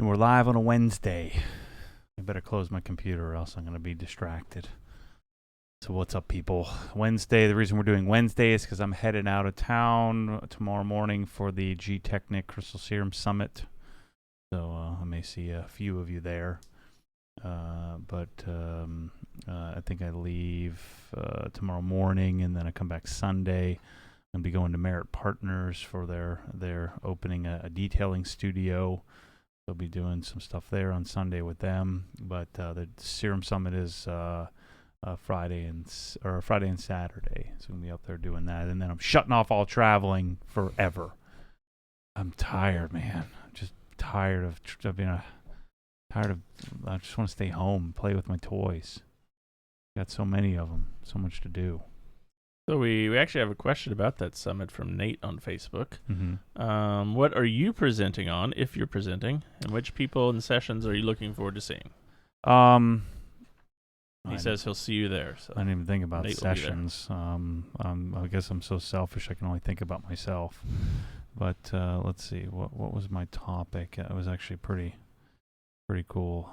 And we're live on a Wednesday. I better close my computer or else I'm going to be distracted. So what's up, people? Wednesday, the reason we're doing Wednesday is because I'm headed out of town tomorrow morning for the Technic Crystal Serum Summit. So I may see a few of you there. But I think I leave tomorrow morning and then I come back Sunday. I'm going to be going to Merit Partners for their opening a detailing studio. They'll be doing some stuff there on Sunday with them, but the Serum Summit is Friday and Saturday. So I'm gonna be up there doing that, and then I'm shutting off all traveling forever. I'm tired, man. I'm just tired of I just want to stay home, and play with my toys. Got so many of them, so much to do. So we actually have a question about that summit from Nate on Facebook. Mm-hmm. What are you presenting on, if you're presenting, and which people and sessions are you looking forward to seeing? He says he'll see you there. So I didn't even think about Nate sessions. I guess I'm so selfish I can only think about myself. But let's see, what was my topic? It was actually pretty cool.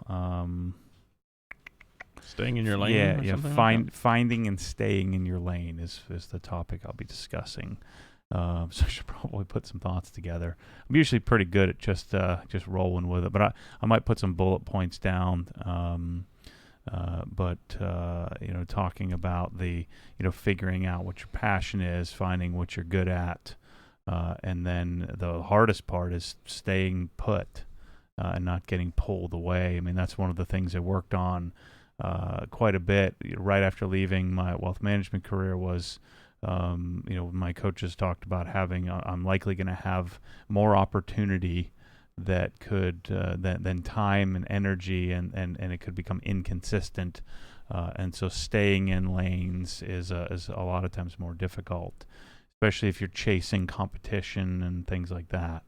Staying in your lane. Finding and staying in your lane is the topic I'll be discussing. So I should probably put some thoughts together. I'm usually pretty good at just rolling with it, but I might put some bullet points down. But talking about figuring out what your passion is, finding what you're good at, and then the hardest part is staying put and not getting pulled away. I mean, that's one of the things I worked on quite a bit right after leaving my wealth management career. Was my coaches talked about I'm likely going to have more opportunity that could than time and energy, and it could become inconsistent, and so staying in lanes is a lot of times more difficult, especially if you're chasing competition and things like that.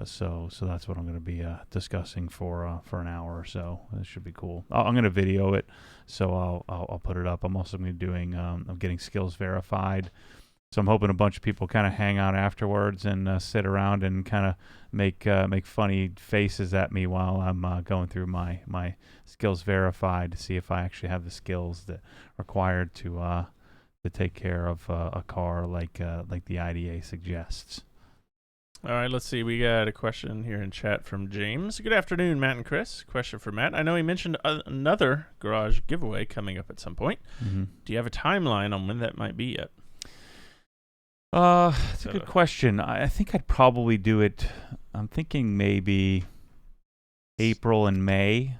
So that's what I'm going to be discussing for an hour or so. It should be cool. I'm going to video it, so I'll put it up. I'm also going to be doing I'm getting skills verified. So I'm hoping a bunch of people kind of hang out afterwards and sit around and kind of make funny faces at me while I'm going through my skills verified to see if I actually have the skills that are required to take care of a car like the IDA suggests. All right, let's see. We got a question here in chat from James. Good afternoon, Matt and Chris. Question for Matt. I know he mentioned another garage giveaway coming up at some point. Mm-hmm. Do you have a timeline on when that might be yet? That's a good question. I think I'd probably do it. I'm thinking maybe April and May.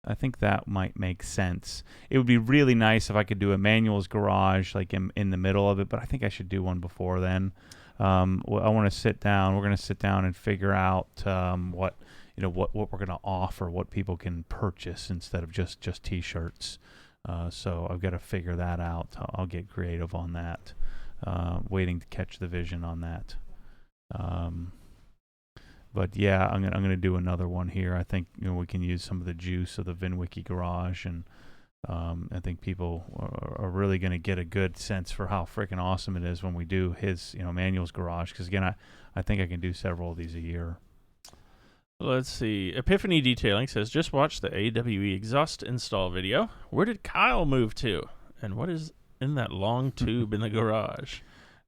I think that might make sense. It would be really nice if I could do a manuals garage like in the middle of it, but I think I should do one before then. I want to sit down. We're going to sit down and figure out what we're going to offer, what people can purchase instead of just T-shirts. So I've got to figure that out. I'll get creative on that. Waiting to catch the vision on that. But yeah, I'm gonna do another one here. I think we can use some of the juice of the VinWiki garage, and I think people are really going to get a good sense for how freaking awesome it is when we do his manuals garage. Because again, I think I can do several of these a year. Let's see. Epiphany Detailing says, just watch the AWE exhaust install video. Where did Kyle move to? And what is in that long tube in the garage?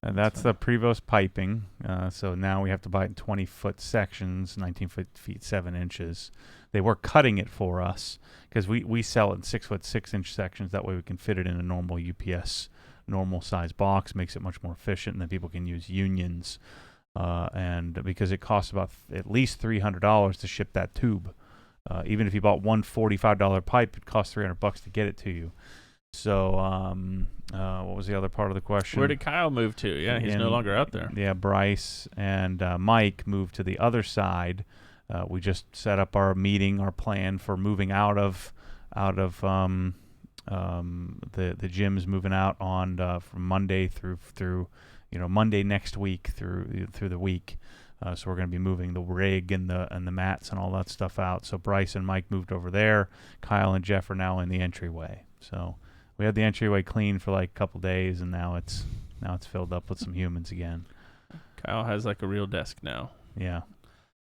And that's the Prevost piping. So now we have to buy it in 20-foot sections, 19 feet 7 inches. They were cutting it for us because we sell it in 6-foot 6-inch sections. That way we can fit it in a normal UPS normal size box. Makes it much more efficient, and then people can use unions. And because it costs about at least $300 to ship that tube. Even if you bought one $45 pipe, it costs $300 to get it to you. So what was the other part of the question? Where did Kyle move to? Yeah, he's no longer out there. Yeah, Bryce and Mike moved to the other side. We just set up our meeting, our plan for moving out of the gyms, moving out on from Monday through Monday next week through the week. So we're going to be moving the rig and the mats and all that stuff out. So Bryce and Mike moved over there. Kyle and Jeff are now in the entryway. So we had the entryway clean for like a couple days, and now it's filled up with some humans again. Kyle has like a real desk now. Yeah.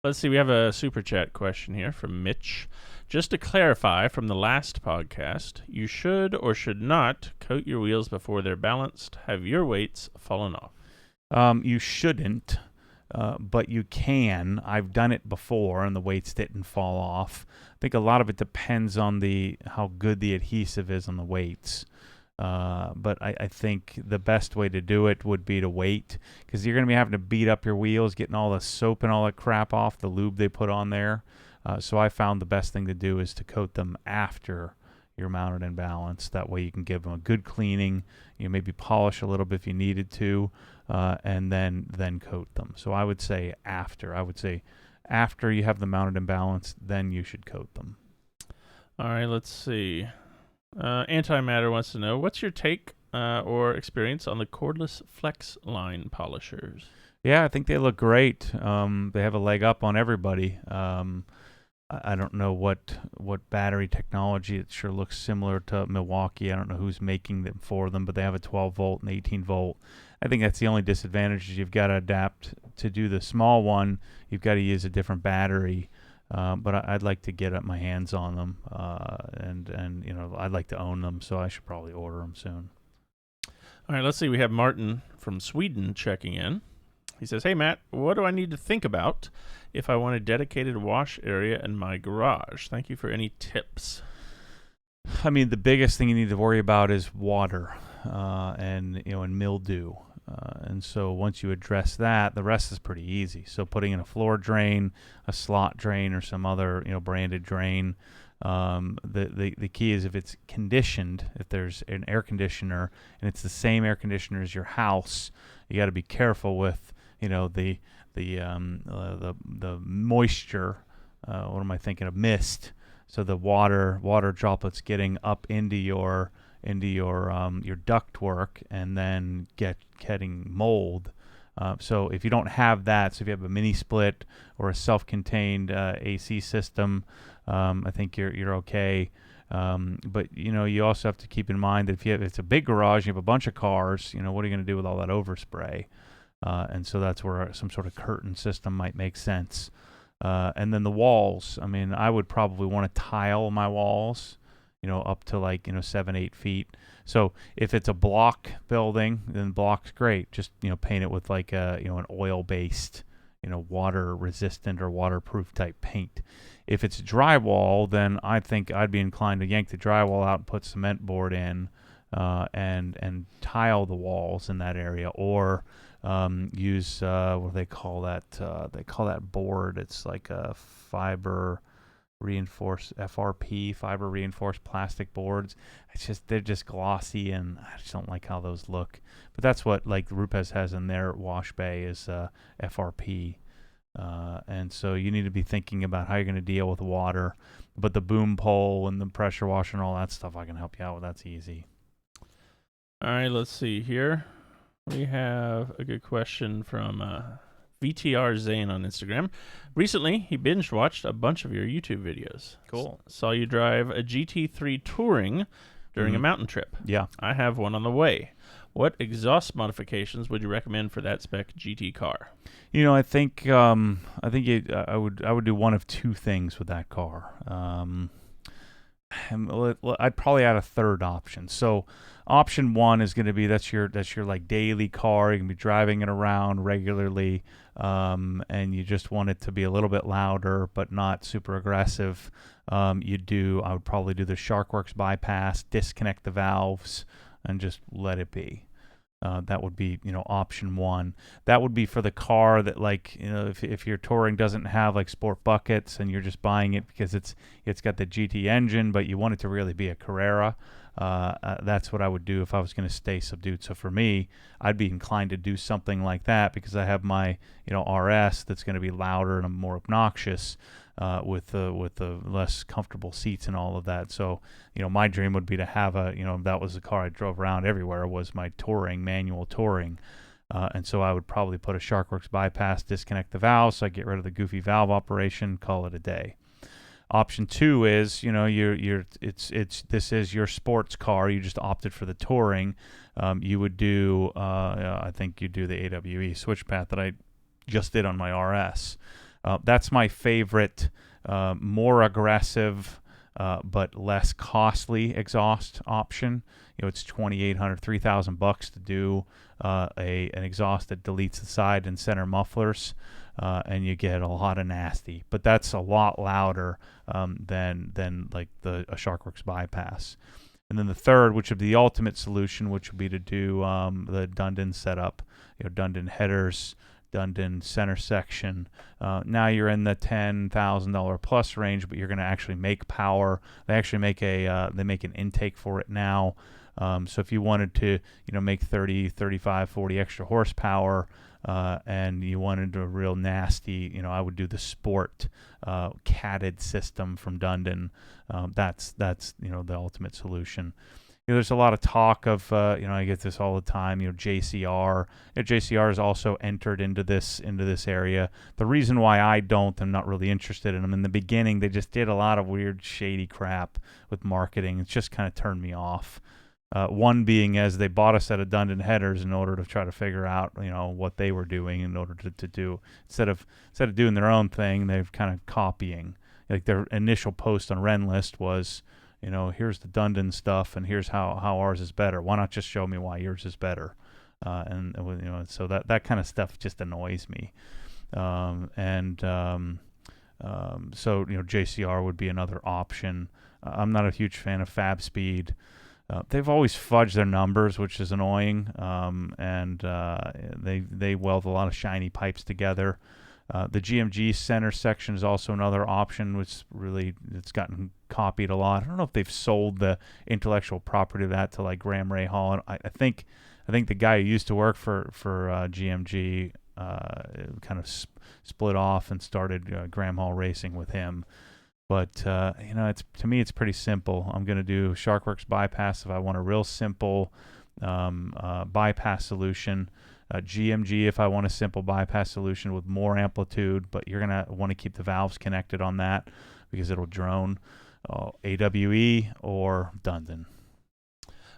Let's see. We have a super chat question here from Mitch. Just to clarify from the last podcast, you should or should not coat your wheels before they're balanced. Have your weights fallen off? You shouldn't, but you can. I've done it before, and the weights didn't fall off. I think a lot of it depends on how good the adhesive is on the weights. But I think the best way to do it would be to wait, because you're going to be having to beat up your wheels, getting all the soap and all that crap off, the lube they put on there. So I found the best thing to do is to coat them after you're mounted and balanced. That way you can give them a good cleaning. You maybe polish a little bit if you needed to, and then coat them. So I would say after. I would say after you have them mounted and balanced, then you should coat them. All right, let's see. Antimatter wants to know, what's your take or experience on the cordless flex line polishers? Yeah, I think they look great. They have a leg up on everybody. I don't know what battery technology. It sure looks similar to Milwaukee. I don't know who's making them for them, but they have a 12 volt and 18 volt. I think that's the only disadvantage is you've got to adapt to do the small one. You've got to use a different battery. But I'd like to get my hands on them, and I'd like to own them, so I should probably order them soon. All right, let's see. We have Martin from Sweden checking in. He says, "Hey Matt, what do I need to think about if I want a dedicated wash area in my garage? Thank you for any tips." I mean, the biggest thing you need to worry about is water, and mildew. And so once you address that, the rest is pretty easy. So putting in a floor drain, a slot drain, or some other branded drain. The key is if it's conditioned, if there's an air conditioner and it's the same air conditioner as your house, you got to be careful with the moisture. What am I thinking of? Mist. So the water droplets getting up into your ductwork and then getting mold. So if you don't have that, so if you have a mini split or a self-contained AC system, I think you're okay. But you also have to keep in mind that if it's a big garage, you have a bunch of cars. What are you going to do with all that overspray? And so that's where some sort of curtain system might make sense. And then the walls. I mean, I would probably want to tile my walls, up to 7-8 feet. So if it's a block building, then block's great. Just paint it with an oil-based, water resistant or waterproof type paint. If it's drywall, then I think I'd be inclined to yank the drywall out and put cement board in, and tile the walls in that area, or use what do they call that? They call that board. It's like a fiber reinforced FRP, fiber reinforced plastic boards. They're just glossy, and I just don't like how those look. But that's what Rupes has in their wash bay is FRP. And so you need to be thinking about how you're going to deal with water. But the boom pole and the pressure washer and all that stuff, I can help you out with. That's easy. All right, let's see here. We have a good question from VTR Zane on Instagram. Recently, he binge watched a bunch of your YouTube videos. Cool. Saw you drive a GT3 Touring during a mountain trip. Yeah. I have one on the way. What exhaust modifications would you recommend for that spec GT car? I think I would do one of two things with that car. I'd probably add a third option. So option one is going to be that's your daily car. You can be driving it around regularly, and you just want it to be a little bit louder but not super aggressive. I would probably do the SharkWorks bypass, disconnect the valves, and just let it be. That would be option one. That would be for the car that if your Touring doesn't have sport buckets and you're just buying it because it's got the GT engine, but you want it to really be a Carrera. That's what I would do if I was going to stay subdued. So for me, I'd be inclined to do something like that because I have my RS that's going to be louder and more obnoxious, with the less comfortable seats and all of that. So my dream would be to have that was the car I drove around everywhere, was my Touring, manual Touring. And so I would probably put a SharkWorks bypass, disconnect the valve, so I get rid of the goofy valve operation, call it a day. Option two is, this is your sports car. You just opted for the Touring. You would do, I think you do the AWE switch path that I just did on my RS. That's my favorite, more aggressive, but less costly exhaust option. It's $2,800, $3,000 to do an exhaust that deletes the side and center mufflers, and you get a lot of nasty. But that's a lot louder than like a SharkWorks bypass. And then the third, which would be the ultimate solution, which would be to do the Dundon setup. Dundon headers, Dundon center section. Now you're in the $10,000 plus range, but you're going to actually make power. They actually make they make an intake for it now. So if you wanted to, make 30, 35, 40 extra horsepower, and you wanted a real nasty, I would do the Sport catted system from Dundon. That's the ultimate solution. There's a lot of talk of, I get this all the time, JCR. JCR has also entered into this area. The reason why I'm not really interested in them. In the beginning, they just did a lot of weird, shady crap with marketing. It's just kind of turned me off. One being as they bought a set of Dundon headers in order to try to figure out, what they were doing in order to do. Instead of doing their own thing, they're kind of copying. Like their initial post on Rinseless was, here's the Dundon stuff, and here's how ours is better. Why not just show me why yours is better? So that kind of stuff just annoys me. So JCR would be another option. I'm not a huge fan of Fab Speed. They've always fudged their numbers, which is annoying. They weld a lot of shiny pipes together. The GMG center section is also another option, which really it's gotten copied a lot. I don't know if they've sold the intellectual property of that to like Graham Ray Hall. I think the guy who used to work for GMG kind of split off and started Graham Hall Racing with him. But to me it's pretty simple. I'm going to do SharkWorks bypass if I want a real simple bypass solution. GMG if I want a simple bypass solution with more amplitude, but you're going to want to keep the valves connected on that because it'll drone. AWE or Dundon.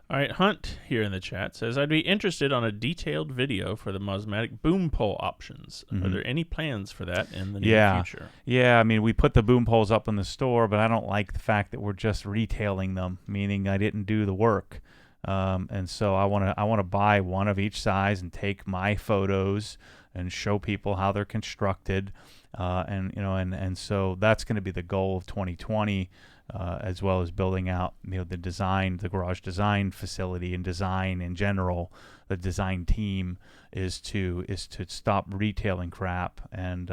All right, Hunt here in the chat says, I'd be interested on a detailed video for the Mosmatic boom pole options. Mm-hmm. Are there any plans for that in the near future? Yeah, I mean, we put the boom poles up in the store, but I don't like the fact that we're just retailing them, meaning I didn't do the work. And so I want to buy one of each size and take my photos and show people how they're constructed. And so that's going to be the goal of 2020. As well as building out, the garage design facility and design in general. The design team is to stop retailing crap and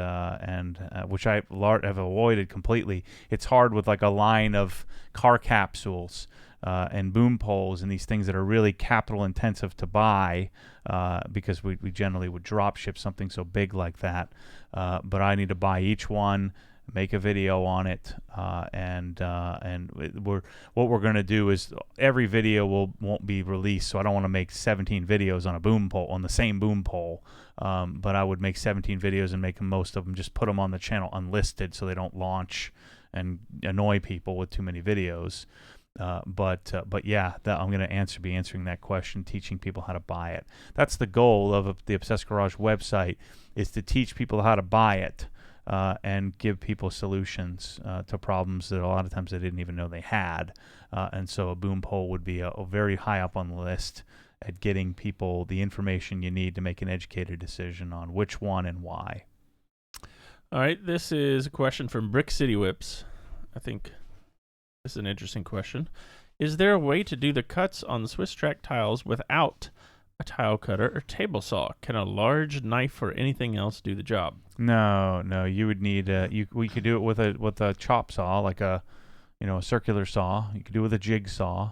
which I have avoided completely. It's hard with like a line of car capsules and boom poles and these things that are really capital intensive to buy because we generally would drop ship something so big like that. But I need to buy each one, make a video on it, what we're going to do is every video won't be released, so I don't want to make 17 videos on a boom pole, on the same boom pole, but I would make 17 videos and make most of them, just put them on the channel unlisted so they don't launch and annoy people with too many videos. But yeah, I'm going to be answering that question, teaching people how to buy it. That's the goal of the Obsessed Garage website, is to teach people how to buy it. And give people solutions to problems that a lot of times they didn't even know they had. And so a boom pole would be a very high up on the list at getting people the information you need to make an educated decision on which one and why. All right, this is a question from Brick City Whips. I think this is an interesting question. Is there a way to do the cuts on the SwissTrax tiles without a tile cutter or table saw? Can a large knife or anything else do the job? No. You would need we could do it with a chop saw, like a circular saw. You could do it with a jigsaw.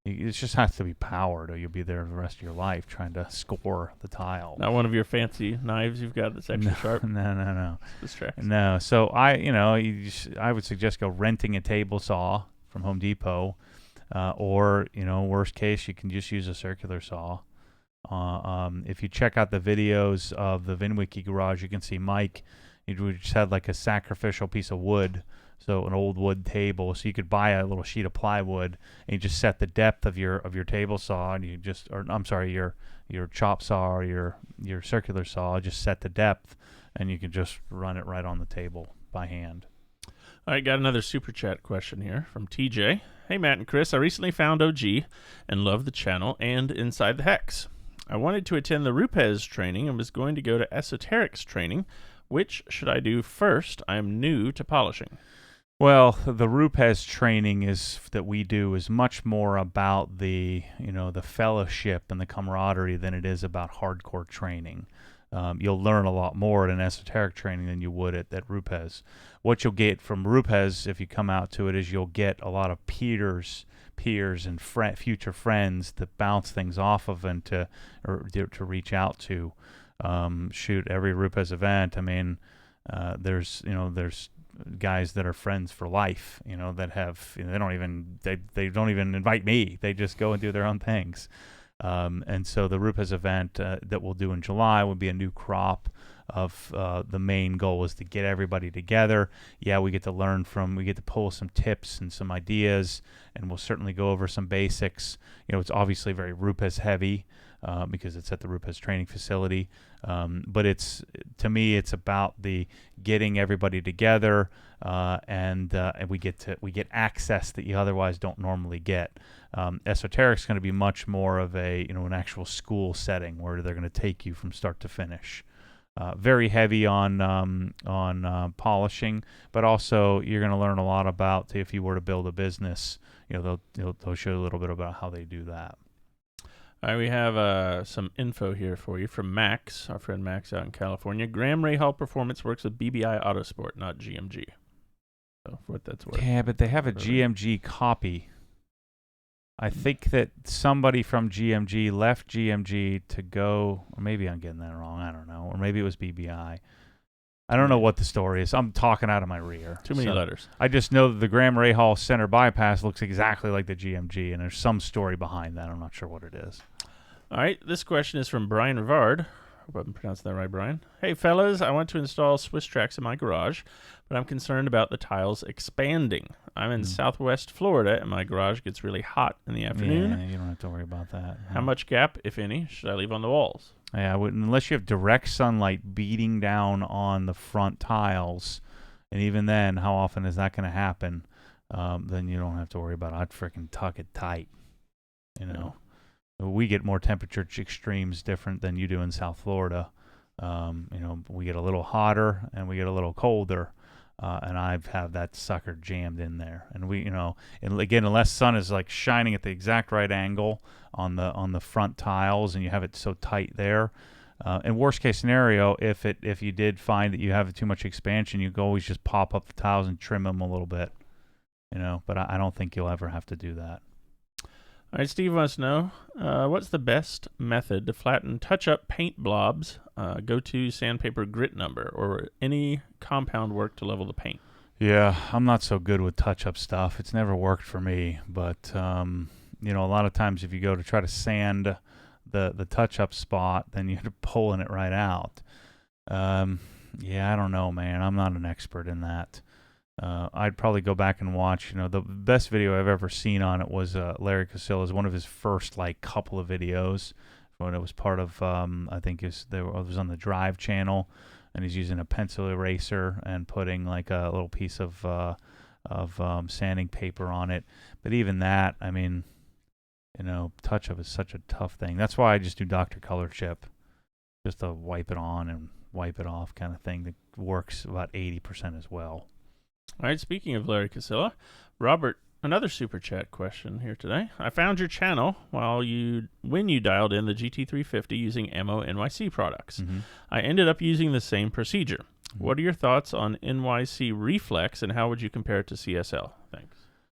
It just has to be powered, or you'll be there the rest of your life trying to score the tile. Not one of your fancy knives you've got that's extra sharp. No. SwissTrax. No. So I would suggest renting a table saw from Home Depot, or worst case you can just use a circular saw. If you check out the videos of the VinWiki garage, you can see Mike. He just had like a sacrificial piece of wood, so an old wood table. So you could buy a little sheet of plywood and you just set the depth of your table saw, and your chop saw or your circular saw. Just set the depth, and you can just run it right on the table by hand. All right, got another super chat question here from TJ. Hey, Matt and Chris, I recently found OG and love the channel and Inside the Hex. I wanted to attend the Rupes training and was going to go to SwissTrax training. Which should I do first? I am new to polishing. Well, the Rupes training that we do is much more about the fellowship and the camaraderie than it is about hardcore training. You'll learn a lot more at an esoteric training than you would at Rupes. What you'll get from Rupes, if you come out to it, is you'll get a lot of peers and future friends to bounce things off of and to reach out to. Every Rupes event, I mean, there's guys that are friends for life, that have, they don't even invite me. They just go and do their own things. And so the Rupes event that we'll do in July will be a new crop of the main goal is to get everybody together. Yeah, we get to pull some tips and some ideas, and we'll certainly go over some basics. It's obviously very Rupes heavy because it's at the Rupes training facility. But to me, it's about the getting everybody together, and we get access that you otherwise don't normally get. Esoteric's going to be much more of an actual school setting where they're going to take you from start to finish. Very heavy on polishing, but also you're going to learn a lot about if you were to build a business. They'll show you a little bit about how they do that. All right, we have some info here for you from Max, our friend Max out in California. Graham Rahal Performance works with BBI Autosport, not GMG. So for what that's worth. Yeah, but they have a GMG copy. I think that somebody from GMG left GMG to go, or maybe I'm getting that wrong, I don't know, or maybe it was BBI. I don't know what the story is. I'm talking out of my rear. Too many letters. I just know that the Graham Rahal center bypass looks exactly like the GMG, and there's some story behind that. I'm not sure what it is. All right, this question is from Brian Rivard. Hope I'm pronouncing that right, Brian. Hey, fellas, I want to install SwissTrax in my garage, but I'm concerned about the tiles expanding. I'm in Southwest Florida, and my garage gets really hot in the afternoon. Yeah, you don't have to worry about that. How much gap, if any, should I leave on the walls? Yeah, I wouldn't, unless you have direct sunlight beating down on the front tiles, and even then, how often is that going to happen? Then you don't have to worry about it. I'd freaking tuck it tight, We get more temperature extremes different than you do in South Florida. We get a little hotter and we get a little colder, and I've had that sucker jammed in there. And and again, unless sun is like shining at the exact right angle on the front tiles, and you have it so tight there. In worst case scenario, if you did find that you have too much expansion, you can always just pop up the tiles and trim them a little bit. But I don't think you'll ever have to do that. All right, Steve wants to know, what's the best method to flatten touch-up paint blobs, go-to sandpaper grit number, or any compound work to level the paint? Yeah, I'm not so good with touch-up stuff. It's never worked for me. But, a lot of times if you go to try to sand the touch-up spot, then you're pulling it right out. Yeah, I don't know, man. I'm not an expert in that. I'd probably go back and watch. The best video I've ever seen on it was Larry Casilla's one of his first couple of videos when it was part of I think it was on the Drive channel, and he's using a pencil eraser and putting a little piece of sanding paper on it. But even that, I mean, touch up is such a tough thing. That's why I just do Dr. Color Chip, just to wipe it on and wipe it off kind of thing. That works about 80% as well. All right, speaking of Larry Casilla, Robert, another super chat question here today. I found your channel when you dialed in the GT350 using Ammo NYC products. Mm-hmm. I ended up using the same procedure. Mm-hmm. What are your thoughts on NYC Reflex, and how would you compare it to CSL? Thanks.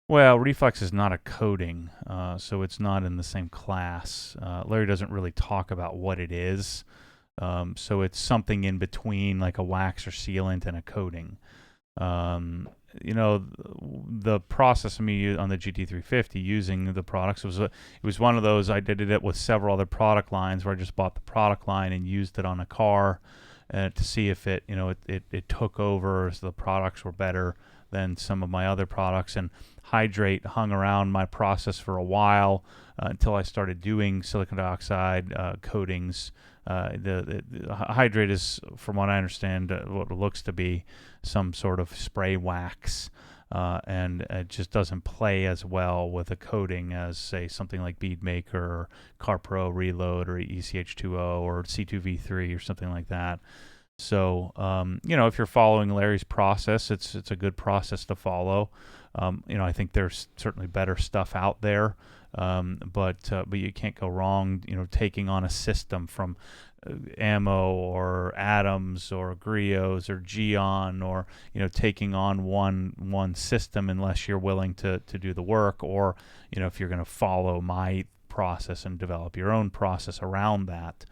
Well, Reflex is not a coating, so it's not in the same class. Larry doesn't really talk about what it is, so it's something in between like a wax or sealant and a coating. The process of me on the GT350 using the products it was one of those. I did it with several other product lines where I just bought the product line and used it on a car to see if it took over, so the products were better than some of my other products. And Hydrate hung around my process for a while until I started doing silicon dioxide coatings The hydrate is, from what I understand, what looks to be some sort of spray wax, and it just doesn't play as well with a coating as, say, something like Beadmaker or CarPro Reload or ECH2O or C2V3 or something like that. So, if you're following Larry's process, it's a good process to follow. I think there's certainly better stuff out there, but you can't go wrong, taking on a system from Ammo or Adams or Griots or Geon, or taking on one system, unless you're willing to do the work, or if you're going to follow my process and develop your own process around that.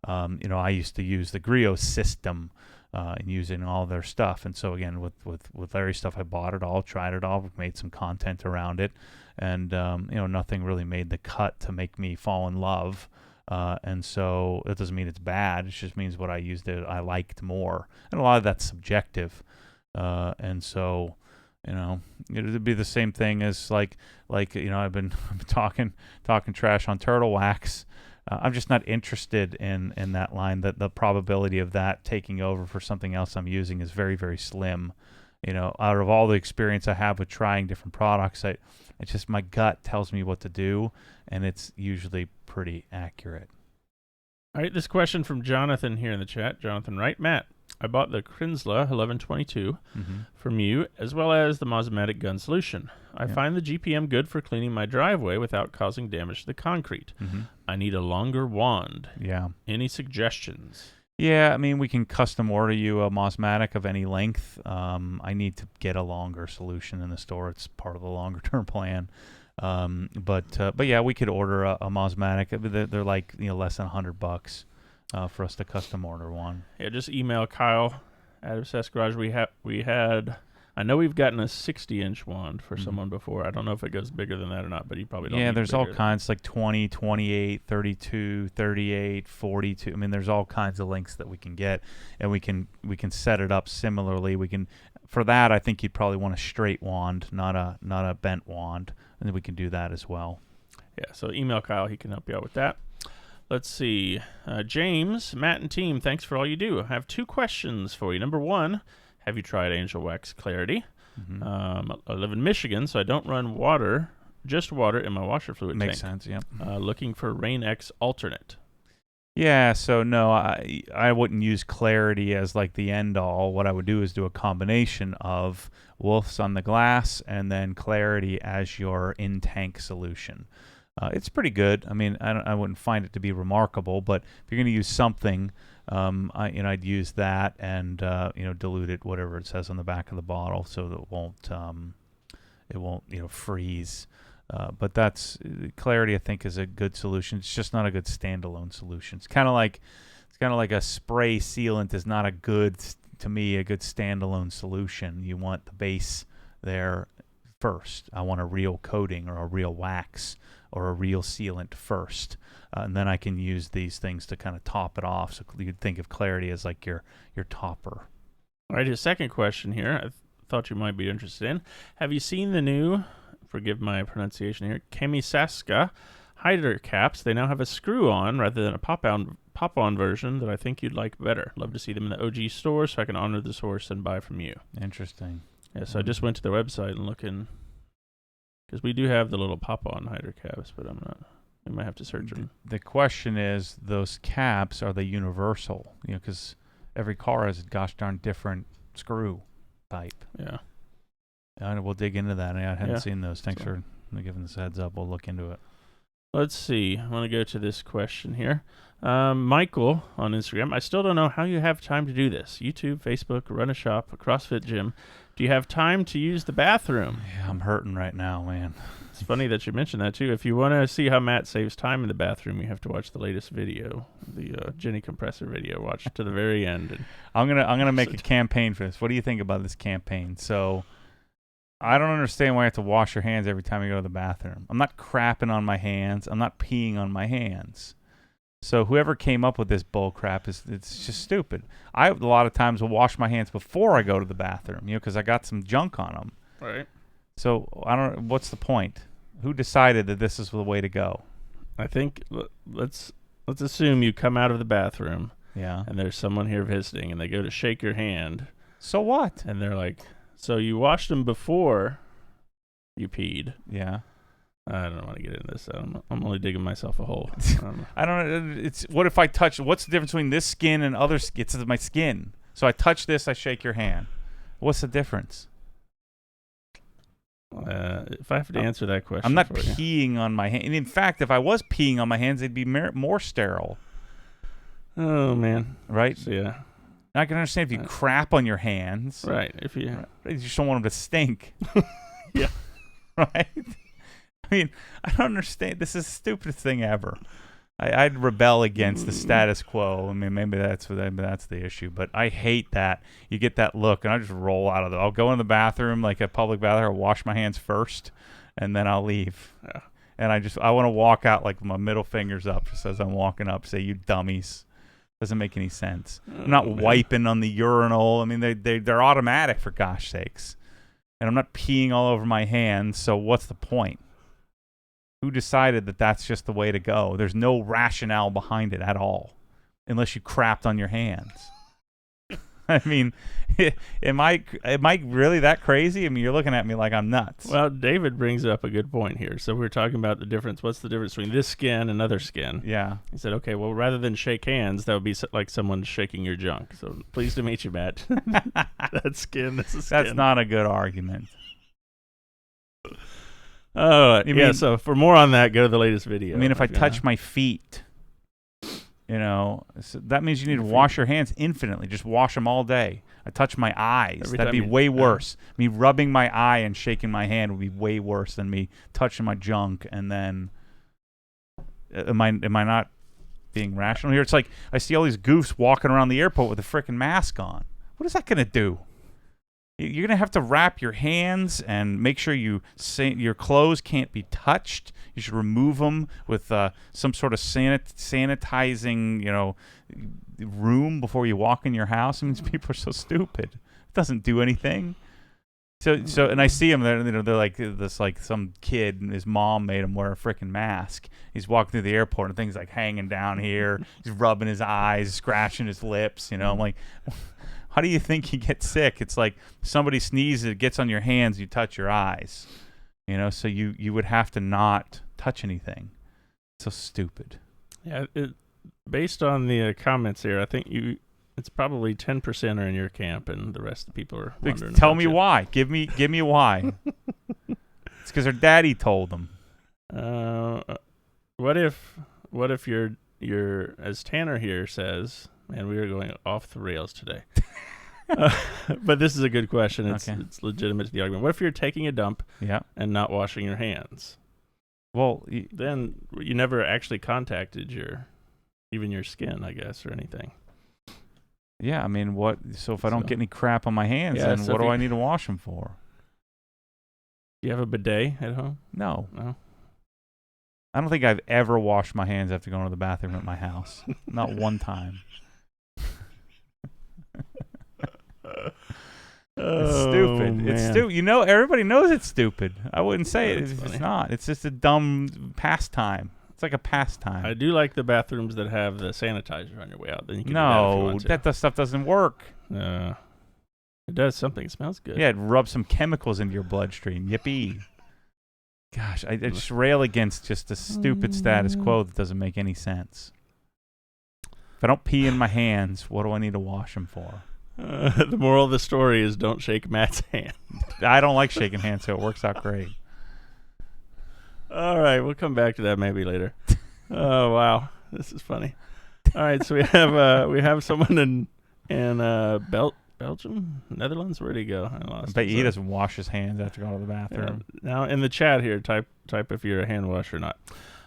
I used to use the Griot system and using all their stuff, and so again with Larry's stuff, I bought it all, tried it all, made some content around it, and nothing really made the cut to make me fall in love. And so it doesn't mean it's bad. It just means what I used I liked more, and a lot of that's subjective. And so, it'd be the same thing as like I've been talking trash on turtle wax. I'm just not interested in that line. That the probability of that taking over for something else I'm using is very, very slim. Out of all the experience I have with trying different products, it's just my gut tells me what to do, and it's usually pretty accurate. All right, this question from Jonathan here in the chat. Jonathan Wright. Matt, I bought the Kranzle 1122 from you, as well as the Mosmatic gun solution. I find the GPM good for cleaning my driveway without causing damage to the concrete. I need a longer wand. Yeah. Any suggestions? Yeah, I mean, we can custom order you a Mosmatic of any length. I need to get a longer solution in the store. It's part of the longer term plan. But yeah, we could order a Mosmatic. They're like less than $100 for us to custom order one. Yeah, just email Kyle at Obsessed Garage. We had. I know we've gotten a 60-inch wand for someone before. I don't know if it goes bigger than that or not, but you probably don't. Yeah, there's all kinds, like 20, 28, 32, 38, 42. I mean, there's all kinds of lengths that we can get, and we can set it up similarly. For that, I think you'd probably want a straight wand, not a bent wand, and then we can do that as well. Yeah, so email Kyle. He can help you out with that. Let's see. James, Matt, and team, thanks for all you do. I have 2 questions for you. Number 1, have you tried Angel Wax Clarity? I live in Michigan, so I don't run just water in my washer fluid tank. Makes sense, yeah. Looking for Rain X alternate. Yeah, so no, I wouldn't use Clarity as like the end all. What I would do is do a combination of Wolf's on the glass and then Clarity as your in-tank solution. It's pretty good. I mean, I wouldn't find it to be remarkable, but if you're going to use something, I'd use that and dilute it, whatever it says on the back of the bottle, so that it won't freeze. But that's Clarity, I think, is a good solution. It's just not a good standalone solution. It's kind of like a spray sealant is not a good standalone solution. You want the base there first. I want a real coating or a real wax or a real sealant first, and then I can use these things to kind of top it off. So you'd think of Clarity as like your topper. All right, his second question here, I thought you might be interested in. Have you seen the new, forgive my pronunciation here, Kamisaska hider caps? They now have a screw-on rather than a pop-on version that I think you'd like better. Love to see them in the OG store so I can honor the source and buy from you. Interesting. Yeah, so I just went to their website and looking, because we do have the little pop-on hider caps, but I'm not. We might have to search them. The question is, those caps, are they universal? Because every car has a gosh darn different screw type. Yeah. And we'll dig into that. I hadn't seen those. Thanks for giving us a heads up. We'll look into it. Let's see. I want to go to this question here. Michael on Instagram. I still don't know how you have time to do this. YouTube, Facebook, run a shop, a CrossFit gym. Do you have time to use the bathroom? Yeah, I'm hurting right now, man. It's funny that you mentioned that, too. If you want to see how Matt saves time in the bathroom, you have to watch the latest video, the Jenny compressor video. Watch to the very end. And I'm gonna make a campaign for this. What do you think about this campaign? So, I don't understand why you have to wash your hands every time you go to the bathroom. I'm not crapping on my hands. I'm not peeing on my hands. So whoever came up with this bull crap it's just stupid. I a lot of times will wash my hands before I go to the bathroom, because I got some junk on them. Right. So what's the point? Who decided that this is the way to go? I think let's let's assume you come out of the bathroom Yeah. and there's someone here visiting and they go to shake your hand So what? and they're like, so you washed them before you peed. Yeah. I don't want to get into this. I'm only digging myself a hole. I don't know. It's what if I touch? What's the difference between this skin and other skin? It's my skin. So I touch this, I shake your hand. What's the difference? If I have to answer that question, I'm not for you. peeing on my hand. And in fact, if I was peeing on my hands, they'd be more sterile. Oh man, Right? so yeah, I can understand if you crap on your hands. right. If you, You just don't want them to stink. Yeah. Right? I mean, I don't understand. This is the stupidest thing ever. I'd rebel against the status quo. I mean, maybe that's the issue. But I hate that. You get that look, and I just roll out of it. I'll go in the bathroom, like a public bathroom, I'll wash my hands first, and then I'll leave. Yeah. And I want to walk out like my middle finger's up just as I'm walking up, say, you dummies. Doesn't make any sense. I'm not wiping on the urinal. I mean, they're automatic, for gosh sakes. And I'm not peeing all over my hands, so what's the point? Who decided that that's just the way to go? There's no rationale behind it at all, unless you crapped on your hands. I mean, am I really that crazy? I mean, you're looking at me like I'm nuts. Well, David brings up a good point here. So we're talking about the difference. What's the difference between this skin and other skin? Yeah. He said, okay, well, rather than shake hands, that would be like someone shaking your junk. So pleased to meet you, Matt. That's skin. This is skin. That's not a good argument. Oh, You yeah. mean- So for more on that, go to the latest video. I mean, if I I've got- touch my feet, so that means you need to wash your hands infinitely. Just wash them all day. I touch my eyes. Every That'd be time you- way worse. Me rubbing my eye and shaking my hand would be way worse than me touching my junk. And then, am I not being rational here? It's like I see all these goofs walking around the airport with a freaking mask on. What is that going to do? You're going to have to wrap your hands and make sure your clothes can't be touched. You should remove them with some sort of sanitizing, room before you walk in your house. I mean, these people are so stupid. It doesn't do anything. So, and I see them. They're like this, like some kid, and his mom made him wear a freaking mask. He's walking through the airport, and things like hanging down here. He's rubbing his eyes, scratching his lips. I'm like, how do you think you get sick? It's like somebody sneezes, it gets on your hands, you touch your eyes. So you would have to not touch anything. So stupid. Yeah, based on the comments here, I think it's probably 10% are in your camp, and the rest of the people are wondering. Tell about me you. why. Give me why. It's because their daddy told them. What if you're as Tanner here says, man, we are going off the rails today. But this is a good question. It's legitimate to the argument. What if you're taking a dump and not washing your hands? Well, then you never actually contacted even your skin, I guess, or anything. yeah, I mean, what? So if I don't get any crap on my hands, Yeah, then so what if do you- I need to wash them for? Do you have a bidet at home? No. No. I don't think I've ever washed my hands after going to the bathroom at my house. Not one time. It's stupid. Man. It's stupid. Everybody knows it's stupid. I wouldn't say it. That's It's funny. not. It's just a dumb pastime. It's like a pastime. I do like the bathrooms that have the sanitizer on your way out. Then you can do that if you No, want to. that stuff doesn't work. It does something. It smells good. Yeah, it rubs some chemicals into your bloodstream. Yippee. Gosh, I just rail against just the stupid status quo that doesn't make any sense. If I don't pee in my hands, what do I need to wash them for? The moral of the story is don't shake Matt's hand. I don't like shaking hands, so it works out great. All right, we'll come back to that maybe later. Oh wow, this is funny. All right, so we have someone in Belgium, Netherlands. Where'd he go? I I lost. bet him. he doesn't wash his hands after going to the bathroom. Now in the chat here, type if you're a hand wash or not.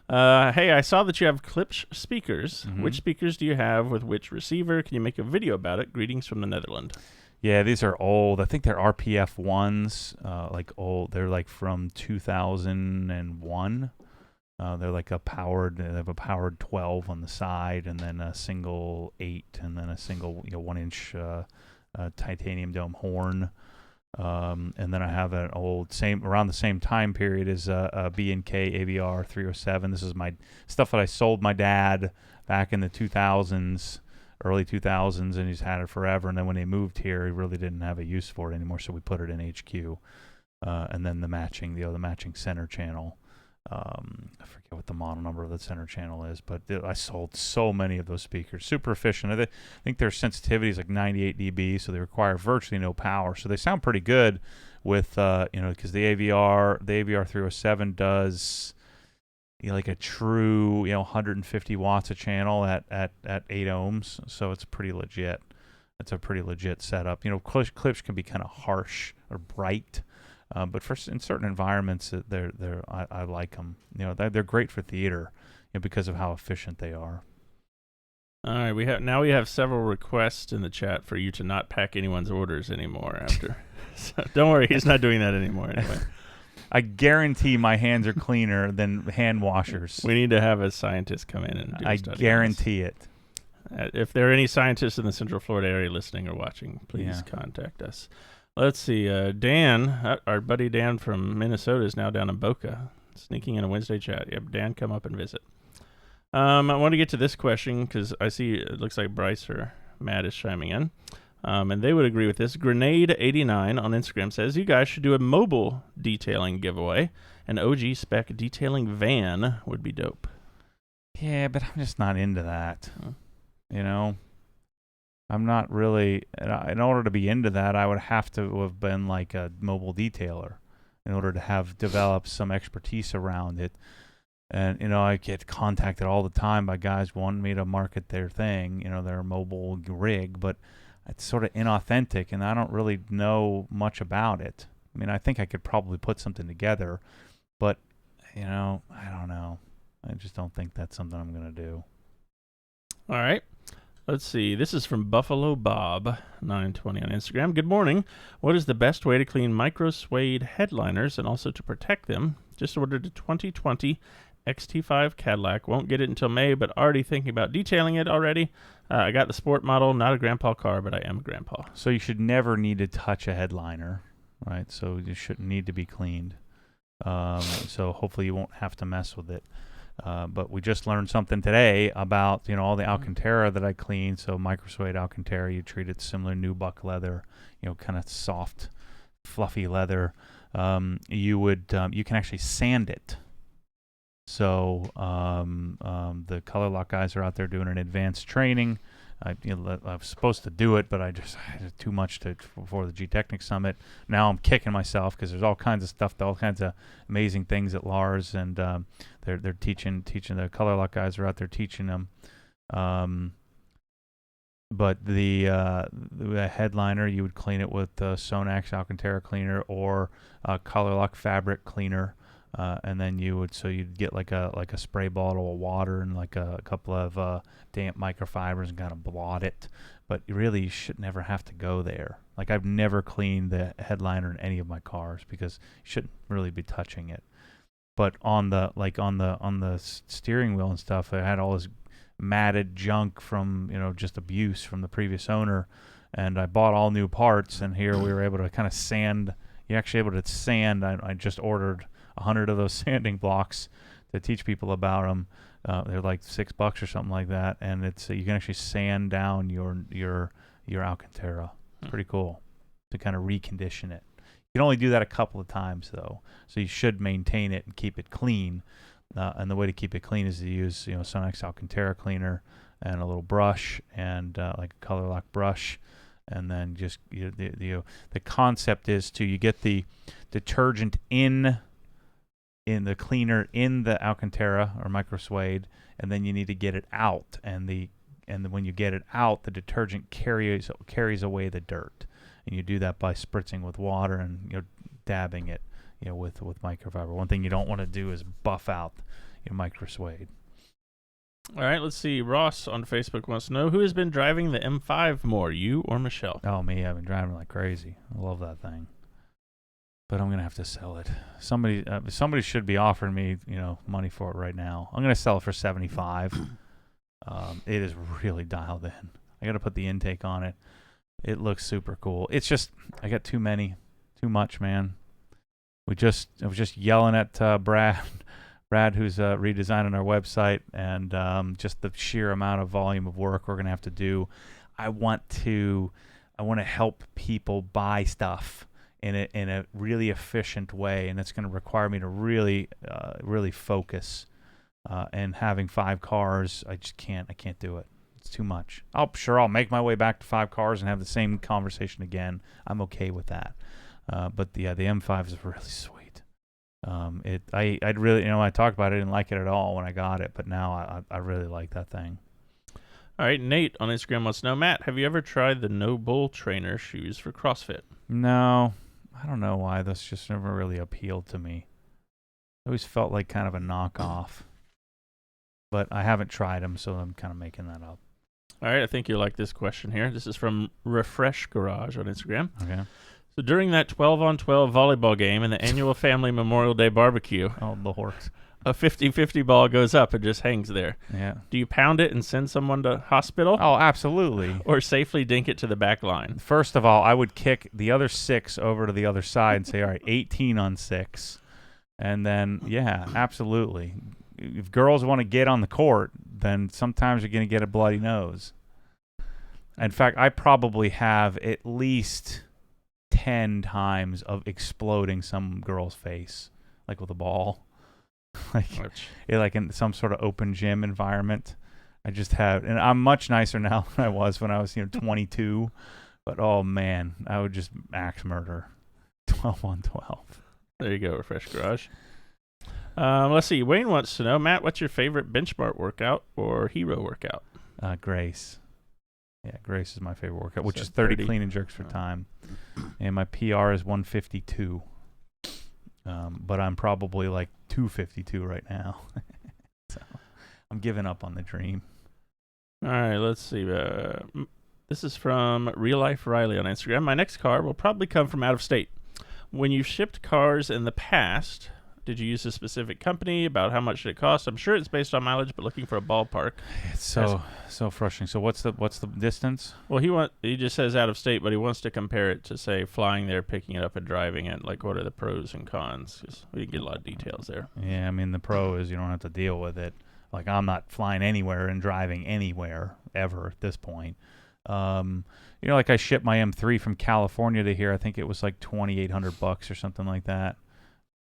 Hey, I saw that you have Klipsch speakers. Mhm. Which speakers do you have with which receiver? Can you make a video about it? Greetings from the Netherlands. Yeah, these are old. I think they're RPF ones, like old. They're like from 2001. They're like they have a powered 12 on the side, and then a single 8, and then a single 1-inch titanium dome horn. And then I have an old around the same time period as a B&K AVR 307. This is my stuff that I sold my dad back in the 2000s, early 2000s, and he's had it forever. And then when they moved here, he really didn't have a use for it anymore, so we put it in HQ. And then the matching center channel. I forget what the model number of the center channel is, but I sold so many of those speakers. Super efficient. I think their sensitivity is like 98 dB, so they require virtually no power. So they sound pretty good with, because the AVR 307 does like a true, 150 watts a channel at 8 ohms. So it's pretty legit. It's a pretty legit setup. Klipsch can be kind of harsh or bright. But in certain environments, I like them. They're great for theater, because of how efficient they are. All right, we have several requests in the chat for you to not pack anyone's orders anymore after. So don't worry, he's not doing that anymore anyway. I guarantee my hands are cleaner than hand washers. We need to have a scientist come in and do a study. I guarantee it. If there are any scientists in the Central Florida area listening or watching, please contact us. Let's see. Dan, our buddy Dan from Minnesota, is now down in Boca, sneaking in a Wednesday chat. Yep, Dan, come up and visit. I want to get to this question because I see it looks like Bryce or Matt is chiming in, and they would agree with this. Grenade89 on Instagram says, you guys should do a mobile detailing giveaway. An OG spec detailing van would be dope. Yeah, but I'm just not into that. I'm not really, in order to be into that, I would have to have been like a mobile detailer in order to have developed some expertise around it. And, I get contacted all the time by guys wanting me to market their thing, their mobile rig, but it's sort of inauthentic and I don't really know much about it. I mean, I think I could probably put something together, but, I don't know. I just don't think that's something I'm going to do. All right. Let's see. This is from Buffalo Bob 920 on Instagram. Good morning. What is the best way to clean microsuede headliners and also to protect them? Just ordered a 2020 XT5 Cadillac. Won't get it until May, but already thinking about detailing it already. I got the sport model, not a grandpa car, but I am a grandpa. So you should never need to touch a headliner, right? So you shouldn't need to be cleaned. So hopefully you won't have to mess with it. But we just learned something today about, all the Alcantara that I clean. So microsuede Alcantara, you treat it similar nubuck leather, kind of soft, fluffy leather. You can actually sand it. So the Color Lock guys are out there doing an advanced training. I was supposed to do it, but I had too much for the Technic Summit. Now I'm kicking myself because there's all kinds of stuff, all kinds of amazing things at Lars, and they're teaching. The Color Lock guys are out there teaching them. But the headliner, you would clean it with Sonax Alcantara cleaner or Color Lock fabric cleaner. And then you'd get like a spray bottle of water and like a couple of damp microfibers and kind of blot it. But really, you should never have to go there. Like I've never cleaned the headliner in any of my cars because you shouldn't really be touching it. But on the steering wheel and stuff, I had all this matted junk from just abuse from the previous owner, and I bought all new parts. And here we were able to kind of sand. You're actually able to sand. I just ordered 100 of those sanding blocks to teach people about them. They're like $6 or something like that, and it's you can actually sand down your Alcantara. It's pretty cool to kind of recondition it. You can only do that a couple of times though, so you should maintain it and keep it clean. And the way to keep it clean is to use Sonax Alcantara cleaner and a little brush and like a Color Lock brush. And then just the concept is you get the detergent in the cleaner in the Alcantara or microsuede, and then you need to get it out. And when you get it out, the detergent carries away the dirt, and you do that by spritzing with water and dabbing it with microfiber. One thing you don't want to do is buff out your microsuede. All right, let's see. Ross on Facebook wants to know who has been driving the M5 more, you or Michelle? Oh, me. I've been driving like crazy. I love that thing. But I'm going to have to sell it. Somebody should be offering me, money for it right now. I'm going to sell it for $75. It is really dialed in. I got to put the intake on it. It looks super cool. It's just I got too much, man. I was just yelling at Brad Brad, who's redesigning our website, and just the sheer amount of volume of work we're going to have to do. I want to help people buy stuff in a really efficient way, and it's going to require me to really focus. And having 5 cars, I can't do it. It's too much. I'll make my way back to 5 cars and have the same conversation again. I'm okay with that. But the M5 is really sweet. I'd really, I talked about it, I didn't like it at all when I got it, but now I really like that thing. All right, Nate on Instagram wants to know, Matt, have you ever tried the No Bull trainer shoes for CrossFit? No, I don't know why. That's just never really appealed to me. I always felt like kind of a knockoff. But I haven't tried them, so I'm kind of making that up. All right, I think you'll like this question here. This is from Refresh Garage on Instagram. Okay. So during that 12-on-12 volleyball game and the annual family Memorial Day barbecue, Oh, Lord. a 50-50 ball goes up and just hangs there. Yeah. Do you pound it and send someone to hospital? Oh, absolutely. Or safely dink it to the back line? First of all, I would kick the other 6 over to the other side and say, all right, 18 on 6. And then, yeah, absolutely. If girls want to get on the court, then sometimes you're going to get a bloody nose. In fact, I probably have at least 10 times of exploding some girl's face, like with a ball. like in some sort of open gym environment. I just have, and I'm much nicer now than I was when I was 22. But oh man, I would just axe murder 12 on 12. There you go, Refresh Garage. Let's see. Wayne wants to know, Matt, what's your favorite benchmark workout or hero workout? Grace. Yeah, Grace is my favorite workout, which So is 30 clean and jerks for time. And my PR is 152. But I'm probably like 252 right now. So I'm giving up on the dream. All right, let's see. This is from Real Life Riley on Instagram. My next car will probably come from out of state. When you've shipped cars in the past, did you use a specific company? About how much did it cost? I'm sure it's based on mileage, but looking for a ballpark. It's so frustrating. So what's the distance? Well, he just says out of state, but he wants to compare it to, say, flying there, picking it up, and driving it. Like, what are the pros and cons? 'Cause we didn't get a lot of details there. Yeah, I mean, the pro is you don't have to deal with it. Like, I'm not flying anywhere and driving anywhere ever at this point. Like I shipped my M3 from California to here. I think it was like $2,800 or something like that.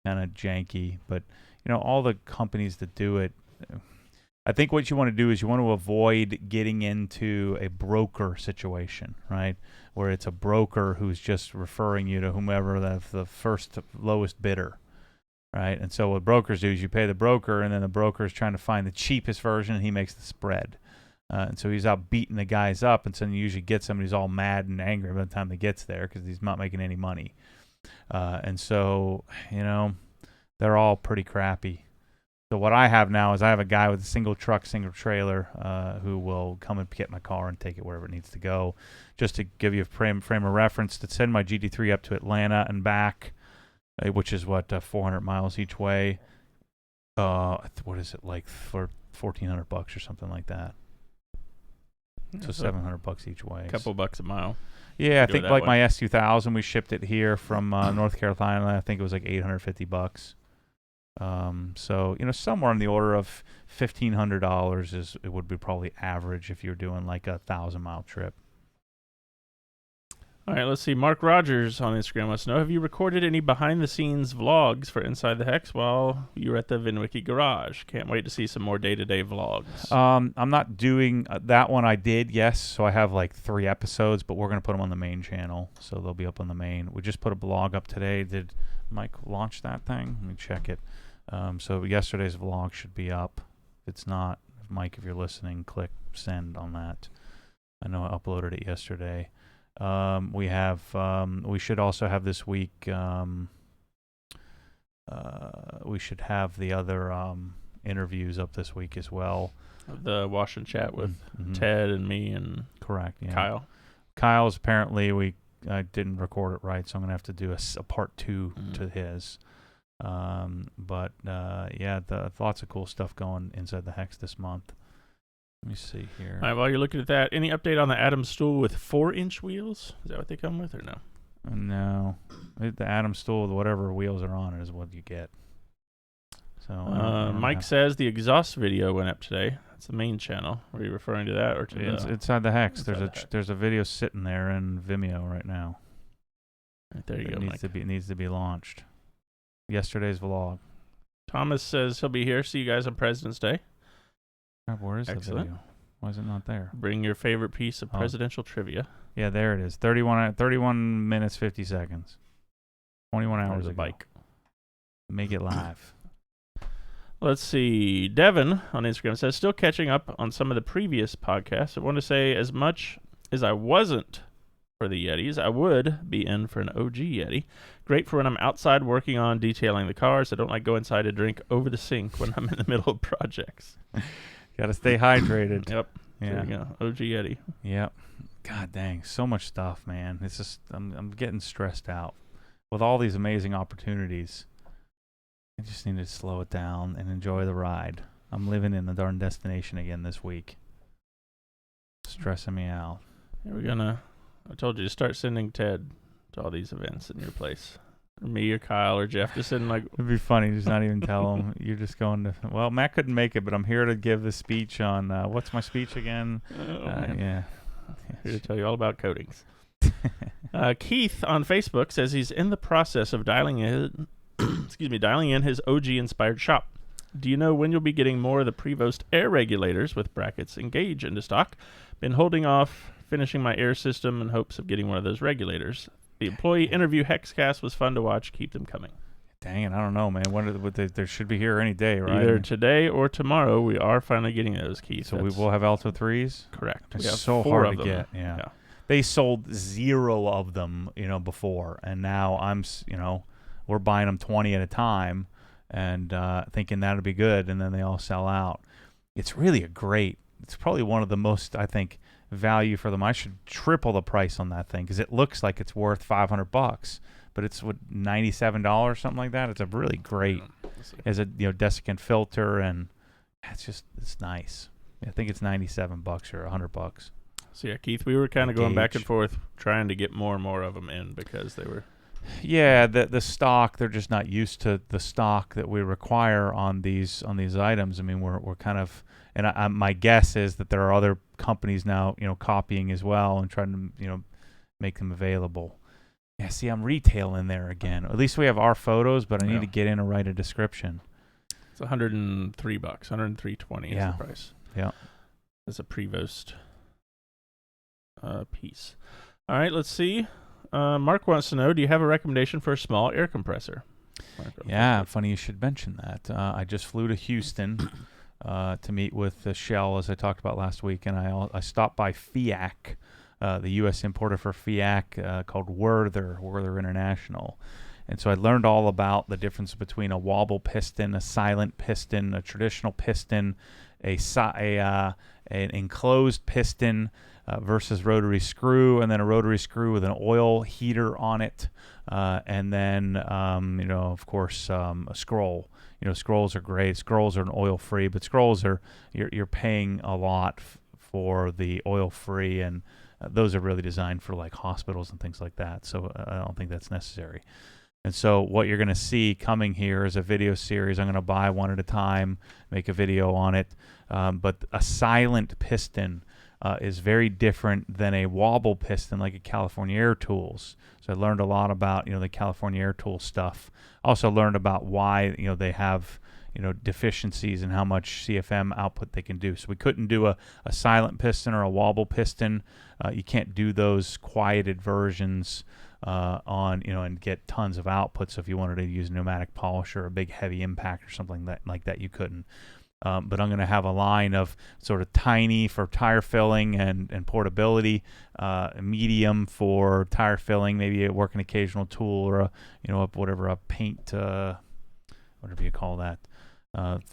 Kind of janky, but all the companies that do it, I think what you want to do is you want to avoid getting into a broker situation, right? Where it's a broker who's just referring you to whomever the first lowest bidder, right? And so what brokers do is you pay the broker, and then the broker is trying to find the cheapest version, and he makes the spread. And so he's out beating the guys up, and so you usually get somebody who's all mad and angry by the time he gets there because he's not making any money. And so, they're all pretty crappy. So what I have now is I have a guy with a single truck, single trailer, who will come and get my car and take it wherever it needs to go. Just to give you a frame of reference, to send my GT3 up to Atlanta and back, which is 400 miles each way. What is it, like for $1,400 or something like that? So $700 each way. A couple bucks a mile. Yeah, I think like my S2000, we shipped it here from North Carolina. I think it was like $850. So somewhere in the order of $1,500 it would be probably average if you're doing like a 1,000-mile trip. All right, let's see. Mark Rogers on Instagram wants to know, have you recorded any behind-the-scenes vlogs for Inside the Hex while you were at the VinWiki garage? Can't wait to see some more day-to-day vlogs. I'm not doing that one. I did, yes. So I have like 3 episodes, but we're going to put them on the main channel. So they'll be up on the main. We just put a blog up today. Did Mike launch that thing? Let me check it. So yesterday's vlog should be up. If it's not, Mike, if you're listening, click send on that. I know I uploaded it yesterday. We should also have this week, we should have the other interviews up this week as well. The wash and chat with Ted and me and correct, yeah. Kyle. Kyle's apparently I didn't record it right, so I'm going to have to do a part 2 to his. But lots of cool stuff going inside the Hex this month. Let me see here. All right, while you're looking at that, any update on the Adams stool with 4-inch wheels? Is that what they come with or no? No. The Adams stool with whatever wheels are on it is what you get. So Mike says the exhaust video went up today. That's the main channel. Were you referring to that or to it's inside the hex? There's a video sitting there in Vimeo right now. Right, there you go, Mike. It needs to be launched. Yesterday's vlog. Thomas says he'll be here. See you guys on President's Day. Where is the video? Why is it not there? Bring your favorite piece of presidential trivia. Yeah, there it is. 31 minutes, 50 seconds. 21 hours ago. Bike. Make it live. Let's see. Devin on Instagram says, still catching up on some of the previous podcasts. I want to say, as much as I wasn't for the Yetis, I would be in for an OG Yeti. Great for when I'm outside working on detailing the cars. I don't like go inside to drink over the sink when I'm in the middle of projects. Got to stay hydrated. Yep. Yeah. There you go. OG Yeti. Yep. God dang, so much stuff, man. It's just I'm getting stressed out with all these amazing opportunities. I just need to slow it down and enjoy the ride. I'm living in the darn destination again this week. Stressing me out. I told you to start sending Ted to all these events in your place. Or me or Kyle or Jeff to send It'd be funny, just not even tell him. You're just going to, well, Matt couldn't make it, but I'm here to give the speech on, what's my speech again? Yeah. Here to tell you all about coatings. Keith on Facebook says he's in the process of dialing in his OG-inspired shop. Do you know when you'll be getting more of the Prevost air regulators with brackets engage into stock? Been holding off finishing my air system in hopes of getting one of those regulators. The employee interview Hexcast was fun to watch. Keep them coming. Dang it, I don't know, man. They should be here any day, right? Either today or tomorrow. We are finally getting those, Keith. So we will have Alto 3s? Correct. It's so hard to get. Yeah. They sold 0 of them, before, and now we're buying them 20 at a time and thinking that'll be good, and then they all sell out. It's really it's probably one of the most, I think, value for them. I should triple the price on that thing because it looks like it's worth $500, but it's $97, something like that. It's a really great, as a desiccant filter, and it's nice. I think it's $97 or $100. So yeah, Keith, we were kind of going back and forth trying to get more and more of them in because they were. Yeah, the stock, they're just not used to the stock that we require on these items. I mean, we're kind of, and my guess is that there are other companies now, copying as well and trying to, make them available. Yeah, see, I'm retailing there again. At least we have our photos, but I need to get in and write a description. It's $103, $103.20 is the price. Yeah, it's a Prevost piece. All right, let's see. Mark wants to know, do you have a recommendation for a small air compressor? Yeah, funny you should mention that. I just flew to Houston to meet with Shell, as I talked about last week, and I stopped by FIAC, the U.S. importer for FIAC called Werther International. And so I learned all about the difference between a wobble piston, a silent piston, a traditional piston, an enclosed piston, versus rotary screw, and then a rotary screw with an oil heater on it, and then of course a scroll. Scrolls are great. Scrolls are an oil-free, but scrolls are you're paying a lot for the oil-free, and those are really designed for like hospitals and things like that. So I don't think that's necessary. And so what you're going to see coming here is a video series. I'm going to buy one at a time, make a video on it. But a silent piston is very different than a wobble piston like a California Air Tools. So I learned a lot about the California Air Tool stuff. Also learned about why they have deficiencies and how much CFM output they can do. So we couldn't do a silent piston or a wobble piston. You can't do those quieted versions on and get tons of output. So if you wanted to use a pneumatic polisher or a big heavy impact or something like that, you couldn't. But I'm going to have a line of sort of tiny for tire filling and portability, medium for tire filling, maybe work an occasional tool or a paint, whatever you call that,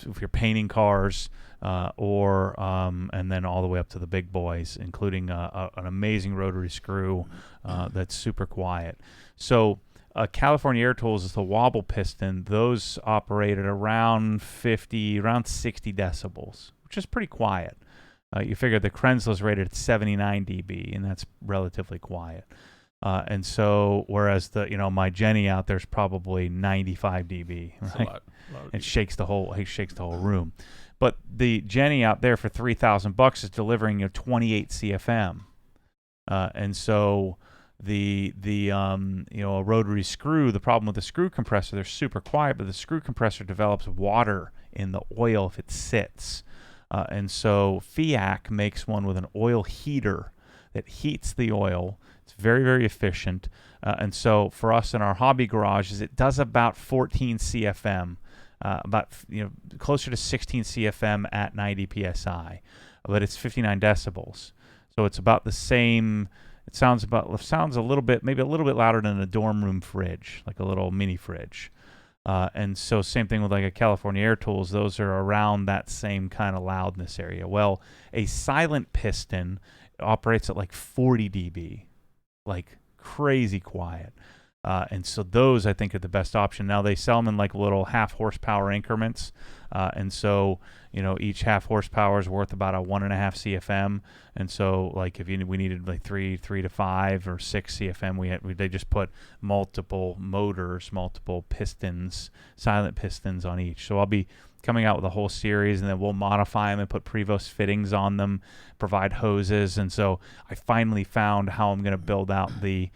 if you're painting cars, and then all the way up to the big boys, including an amazing rotary screw that's super quiet. So California Air Tools is the wobble piston. Those operate at around 60 decibels, which is pretty quiet. You figure the Kranzle is rated at 79 dB, and that's relatively quiet. And so, whereas my Jenny out there's probably 95 dB, That's right? a lot of It dB. shakes the whole room. But the Jenny out there for $3,000 is delivering 28 CFM, and so a rotary screw. The problem with the screw compressor, they're super quiet, but the screw compressor develops water in the oil if it sits, and so FIAC makes one with an oil heater that heats the oil. It's very, very efficient. And so for us in our hobby garages, it does about 14 CFM, closer to 16 CFM at 90 PSI, but it's 59 decibels. So it's about the same. It sounds a little bit, maybe a little bit louder than a dorm room fridge, like a little mini fridge. And so same thing with like a California Air Tools. Those are around that same kind of loudness area. Well, a silent piston operates at like 40 dB, like crazy quiet. And so those, I think, are the best option. Now, they sell them in like little half horsepower increments. And so, each half horsepower is worth about a 1.5 CFM. And so, like, if we needed like 3 to 5 or 6 CFM, they just put multiple motors, multiple pistons, silent pistons on each. So I'll be coming out with a whole series, and then we'll modify them and put Prevost fittings on them, provide hoses. And so I finally found how I'm going to build out the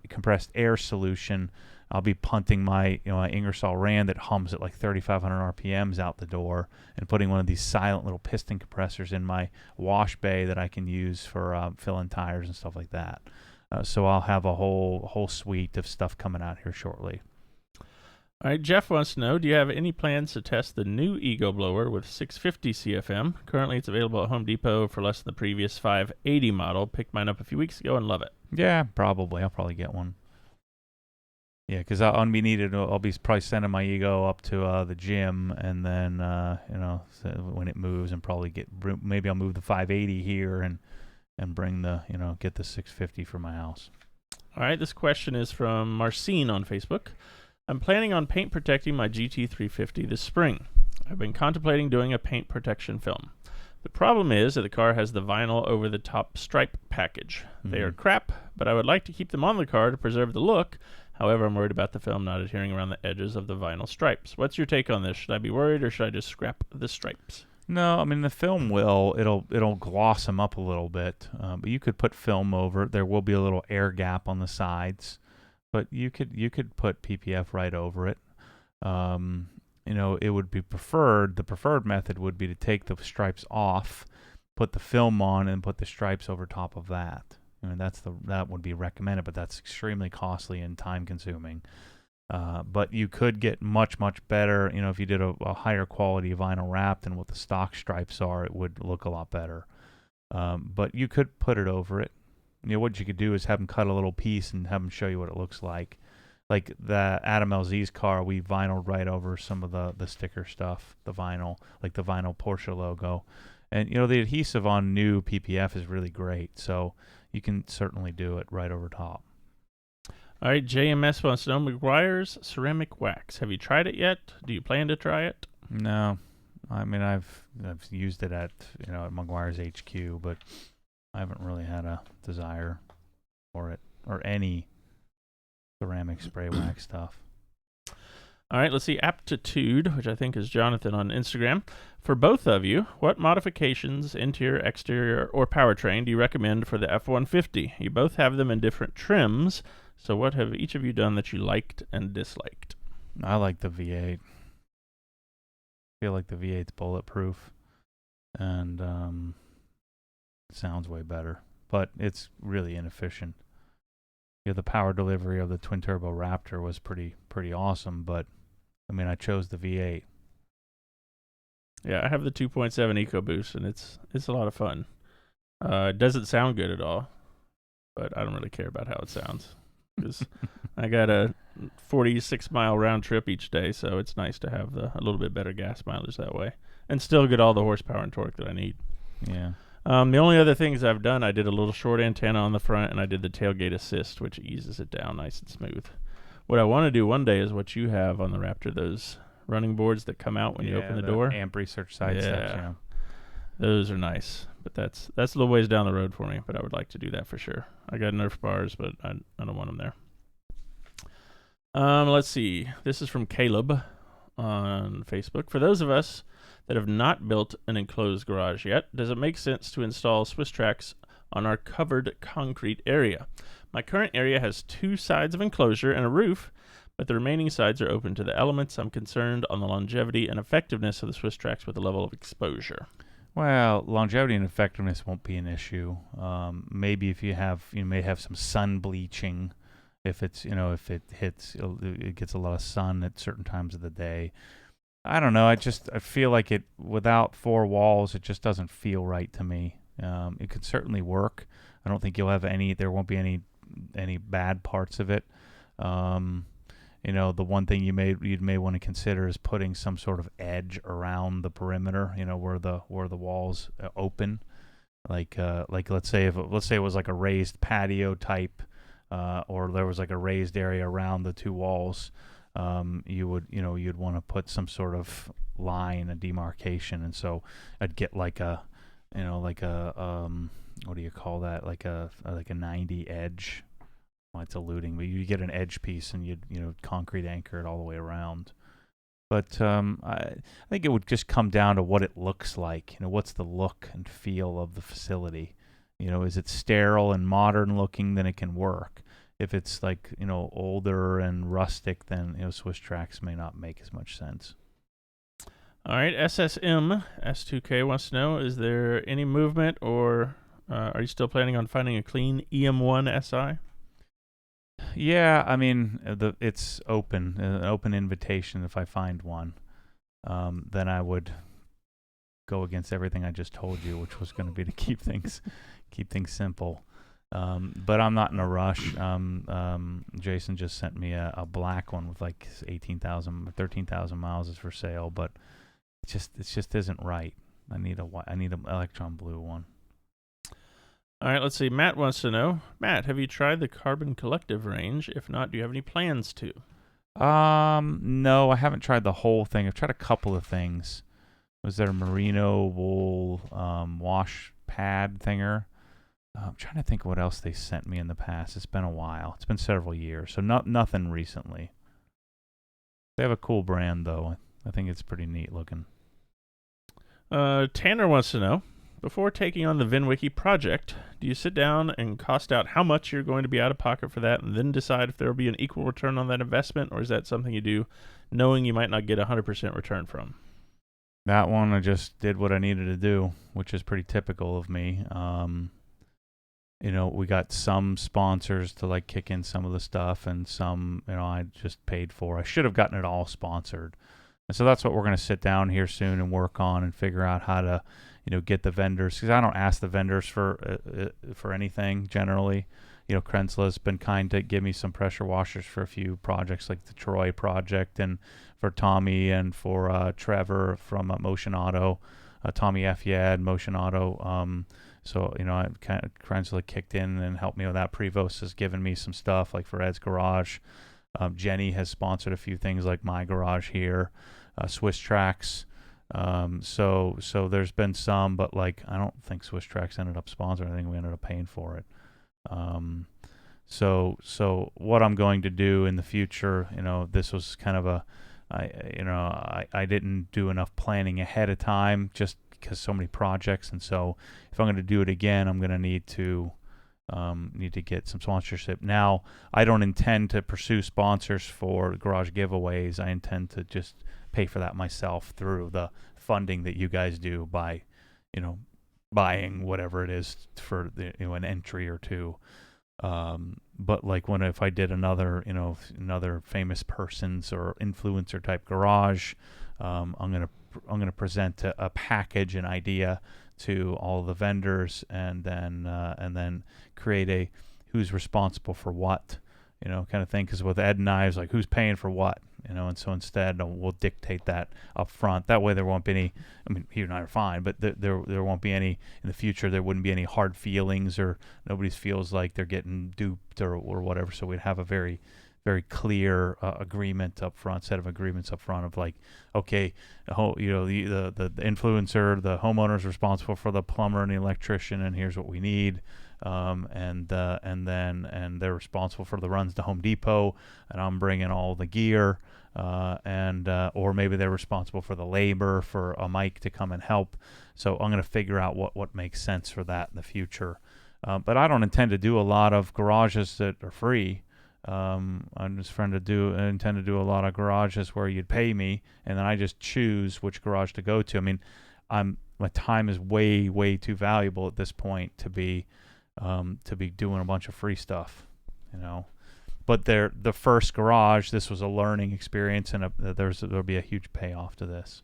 compressed air solution. I'll be punting my Ingersoll Rand that hums at like 3,500 RPMs out the door, and putting one of these silent little piston compressors in my wash bay that I can use for filling tires and stuff like that. So I'll have a whole suite of stuff coming out here shortly. All right, Jeff wants to know, do you have any plans to test the new Ego blower with 650 CFM? Currently, it's available at Home Depot for less than the previous 580 model. Picked mine up a few weeks ago and love it. Yeah, probably. I'll probably get one. Yeah, because I'll be probably sending my Ego up to the gym, and then when it moves, and probably maybe I'll move the 580 here and bring get the 650 for my house. All right, this question is from Marcine on Facebook. I'm planning on paint protecting my GT350 this spring. I've been contemplating doing a paint protection film. The problem is that the car has the vinyl over the top stripe package. They are crap, but I would like to keep them on the car to preserve the look. However, I'm worried about the film not adhering around the edges of the vinyl stripes. What's your take on this? Should I be worried, or should I just scrap the stripes? No, I mean the film it'll gloss them up a little bit, but you could put film over it. There will be a little air gap on the sides, but you could put PPF right over it. It would be preferred. The preferred method would be to take the stripes off, put the film on, and put the stripes over top of that. I mean, that would be recommended, but that's extremely costly and time consuming. But you could get much, much better, if you did a higher quality vinyl wrap than what the stock stripes are, it would look a lot better. But you could put it over it. What you could do is have them cut a little piece and have them show you what it looks like. Like the Adam LZ's car, we vinyled right over some of the sticker stuff, the vinyl, like the vinyl Porsche logo. And, the adhesive on new PPF is really great. So you can certainly do it right over top. All right, JMS wants to know, McGuire's ceramic wax. Have you tried it yet? Do you plan to try it? No. I mean, I've used it at McGuire's HQ, but I haven't really had a desire for it or any ceramic spray wax stuff. All right, let's see. Aptitude, which I think is Jonathan on Instagram. For both of you, what modifications, interior, exterior, or powertrain do you recommend for the F-150? You both have them in different trims, so what have each of you done that you liked and disliked? I like the V8. I feel like the V8's bulletproof, and it sounds way better, but it's really inefficient. The power delivery of the twin-turbo Raptor was pretty awesome, but I mean, I chose the V8. Yeah, I have the 2.7 EcoBoost, and it's a lot of fun. It doesn't sound good at all, but I don't really care about how it sounds, because I got a 46-mile round trip each day, so it's nice to have a little bit better gas mileage that way, and still get all the horsepower and torque that I need. Yeah. The only other things I've done, I did a little short antenna on the front, and I did the tailgate assist, which eases it down nice and smooth. What I want to do one day is what you have on the Raptor, those running boards that come out when you open the door. Amp research side steps, Those are nice, but that's a little ways down the road for me. But I would like to do that for sure. I got Nerf bars, but I don't want them there. Let's see. This is from Caleb on Facebook. For those of us that have not built an enclosed garage yet, does it make sense to install SwissTrax on our covered concrete area? My current area has 2 sides of enclosure and a roof, but the remaining sides are open to the elements. I'm concerned on the longevity and effectiveness of the SwissTrax with the level of exposure. Well, longevity and effectiveness won't be an issue. Maybe if you may have some sun bleaching. If it's, if it gets a lot of sun at certain times of the day. I don't know. I feel like it, without 4 walls, it just doesn't feel right to me. It could certainly work. I don't think there won't be any bad parts of it. The one thing you may want to consider is putting some sort of edge around the perimeter, where the walls open. Like let's say it was like a raised patio type, or there was like a raised area around the 2 walls. You'd want to put some sort of line, a demarcation, and so I'd get like a what do you call that? Like a 90 edge. Well, it's eluding, but you get an edge piece and you'd concrete anchor it all the way around. But I think it would just come down to what it looks like. What's the look and feel of the facility? Is it sterile and modern looking? Then it can work. If it's like older and rustic, then SwissTrax may not make as much sense. All right, SSM S2K wants to know: is there any movement, or are you still planning on finding a clean EM1 SI? Yeah, I mean it's open, an open invitation. If I find one, then I would go against everything I just told you, which was going to be to keep things simple. But I'm not in a rush. Jason just sent me a black one with like 13,000 miles is for sale, but it just isn't right. I need an electron blue one. All right, let's see. Matt wants to know, Matt, have you tried the Carbon Collective range? If not, do you have any plans to? No, I haven't tried the whole thing. I've tried a couple of things. Was there a merino wool wash pad thinger? I'm trying to think what else they sent me in the past. It's been a while. It's been several years, so nothing recently. They have a cool brand, though. I think it's pretty neat looking. Tanner wants to know, before taking on the VinWiki project, do you sit down and cost out how much you're going to be out of pocket for that and then decide if there will be an equal return on that investment, or is that something you do knowing you might not get 100% return from? That one, I just did what I needed to do, which is pretty typical of me. We got some sponsors to like kick in some of the stuff, and some, I just paid for. I should have gotten it all sponsored. And so that's what we're going to sit down here soon and work on and figure out how to, get the vendors, because I don't ask the vendors for anything generally. Kranzle has been kind to give me some pressure washers for a few projects, like the Troy project, and for Tommy and for Trevor from Motion Auto, Tommy F. Yad, Motion Auto. So, I kind of Kranzle kicked in and helped me with that. Prevost has given me some stuff like for Ed's Garage. Jenny has sponsored a few things like my garage here, SwissTrax. So there's been some, but like I don't think SwissTrax ended up sponsoring. I think we ended up paying for it. So what I'm going to do in the future, this was kind of I didn't do enough planning ahead of time just because so many projects, and so if I'm going to do it again, I'm going to need to get some sponsorship. Now, I don't intend to pursue sponsors for garage giveaways. I intend to just pay for that myself through the funding that you guys do by, buying whatever it is for an entry or two. But like if I did another famous persons or influencer type garage, I'm gonna present a package, an idea to all the vendors, and then create a who's responsible for what, kind of thing. Because with Ed and I, it's like who's paying for what, and so instead we'll dictate that up front. That way there won't be any. I mean, he and I are fine, but there won't be any in the future. There wouldn't be any hard feelings, or nobody feels like they're getting duped or whatever. So we'd have a very very clear agreement up front, set of agreements up front of like, okay, the influencer, the homeowner is responsible for the plumber and the electrician, and here's what we need. And they're responsible for the runs to Home Depot, and I'm bringing all the gear, or maybe they're responsible for the labor for a mic to come and help. So I'm going to figure out what makes sense for that in the future. But I don't intend to do a lot of garages that are free. I'm just intend to do a lot of garages where you'd pay me, and then I just choose which garage to go to. I mean, my time is way, way too valuable at this point to be doing a bunch of free stuff, you know. But the first garage, this was a learning experience, and there'll be a huge payoff to this.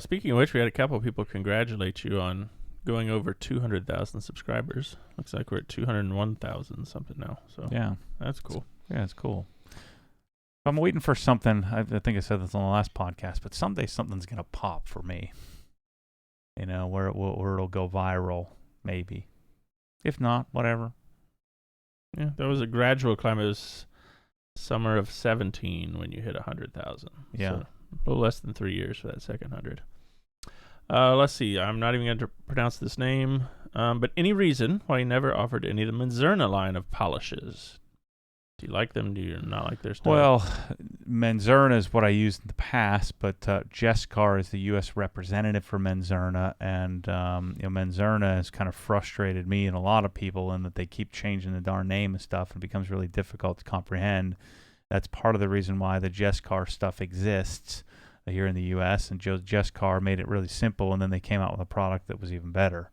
Speaking of which, we had a couple of people congratulate you on going over 200,000 subscribers. Looks like we're at 201,000 something now. So yeah, that's cool. Yeah, it's cool. I'm waiting for something. I think I said this on the last podcast, but someday something's gonna pop for me. You know, where it'll go viral, maybe. If not, whatever. Yeah, that was a gradual climb. It was summer of 17 when you hit 100,000. Yeah, so a little less than 3 years for that second 100. Let's see. I'm not even going to pronounce this name. But any reason why you never offered any of the Menzerna line of polishes? Do you like them? Do you not like their stuff? Well, Menzerna is what I used in the past, but Jescar is the U.S. representative for Menzerna, and Menzerna has kind of frustrated me and a lot of people in that they keep changing the darn name and stuff, and it becomes really difficult to comprehend. That's part of the reason why the Jescar stuff exists here in the U.S., and Jescar made it really simple, and then they came out with a product that was even better.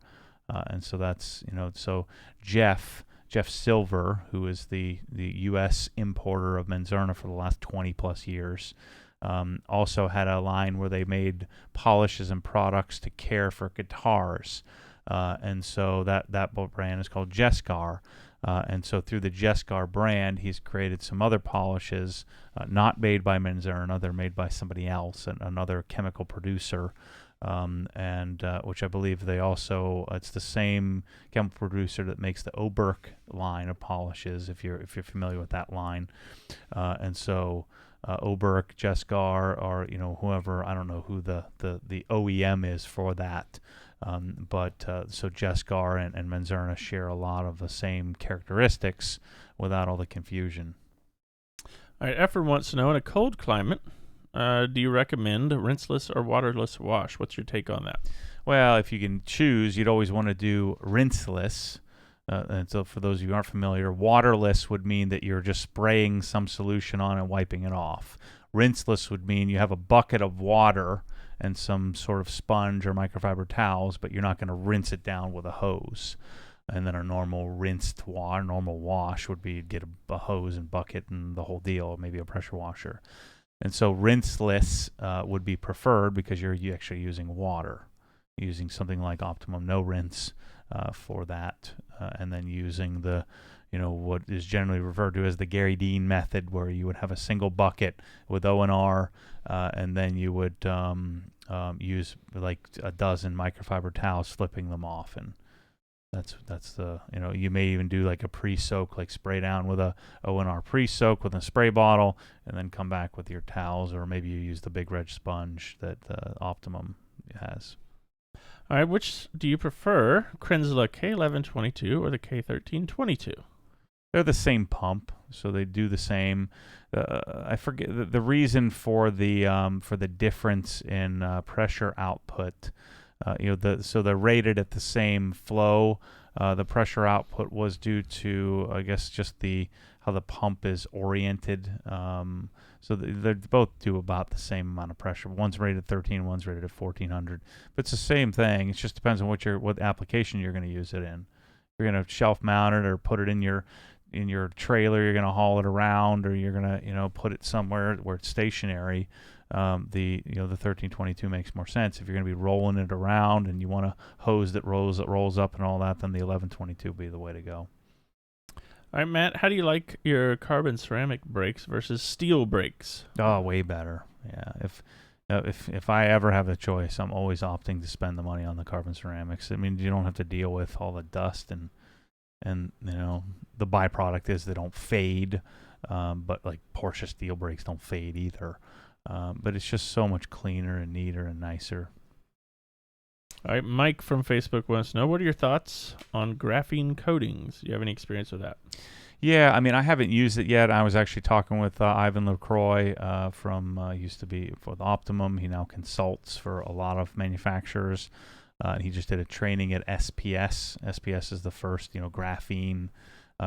And so that's, so Jeff Silver, who is the U.S. importer of Menzerna for the last 20 plus years, also had a line where they made polishes and products to care for guitars. And so that brand is called Jescar. And so through the Jescar brand, he's created some other polishes, not made by Menzerna. They're made by somebody else, another chemical producer. Which I believe they also, it's the same chemical producer that makes the Oberk line of polishes, if you're familiar with that line. And so Oberk, Jescar, or whoever, I don't know who the OEM is for that. So Jescar and Menzerna share a lot of the same characteristics without all the confusion. All right, Efren wants to know, in a cold climate, do you recommend rinseless or waterless wash? What's your take on that? Well, if you can choose, you'd always want to do rinseless. And so for those of you who aren't familiar, waterless would mean that you're just spraying some solution on and wiping it off. Rinseless would mean you have a bucket of water and some sort of sponge or microfiber towels, but you're not going to rinse it down with a hose. And then a normal normal wash would be get a hose and bucket and the whole deal, or maybe a pressure washer. And so rinseless would be preferred because you're actually using water, using something like Optimum No Rinse for that, and then using the, what is generally referred to as the Gary Dean method, where you would have a single bucket with O&R, and then you would use like a dozen microfiber towels, flipping them off, and that's the, you may even do like a pre-soak, like spray down with a O&R pre-soak with a spray bottle, and then come back with your towels, or maybe you use the big red sponge that Optimum has. All right, which do you prefer, Kranzle K1122 or the K1322? They're the same pump, so they do the same. I forget the reason for the difference in pressure output. So they're rated at the same flow. The pressure output was due to, I guess, just how the pump is oriented. So they both do about the same amount of pressure. One's rated at 13, one's rated at 1400. But it's the same thing. It just depends on what application you're going to use it in. If you're going to shelf mount it or put it in your trailer, you're going to haul it around, or you're going to put it somewhere where it's stationary. The 1322 makes more sense. If you're going to be rolling it around and you want a hose that rolls up and all that, then the 1122 would be the way to go. All right, Matt, how do you like your carbon ceramic brakes versus steel brakes? Oh, way better. Yeah. If I ever have a choice, I'm always opting to spend the money on the carbon ceramics. I mean, you don't have to deal with all the dust and the byproduct is they don't fade. But like Porsche steel brakes don't fade either. But it's just so much cleaner and neater and nicer. All right, Mike from Facebook wants to know, what are your thoughts on graphene coatings? Do you have any experience with that? Yeah, I mean, I haven't used it yet. I was actually talking with Ivan LaCroix from used to be with Optimum. He now consults for a lot of manufacturers. He just did a training at SPS. SPS is the first, graphene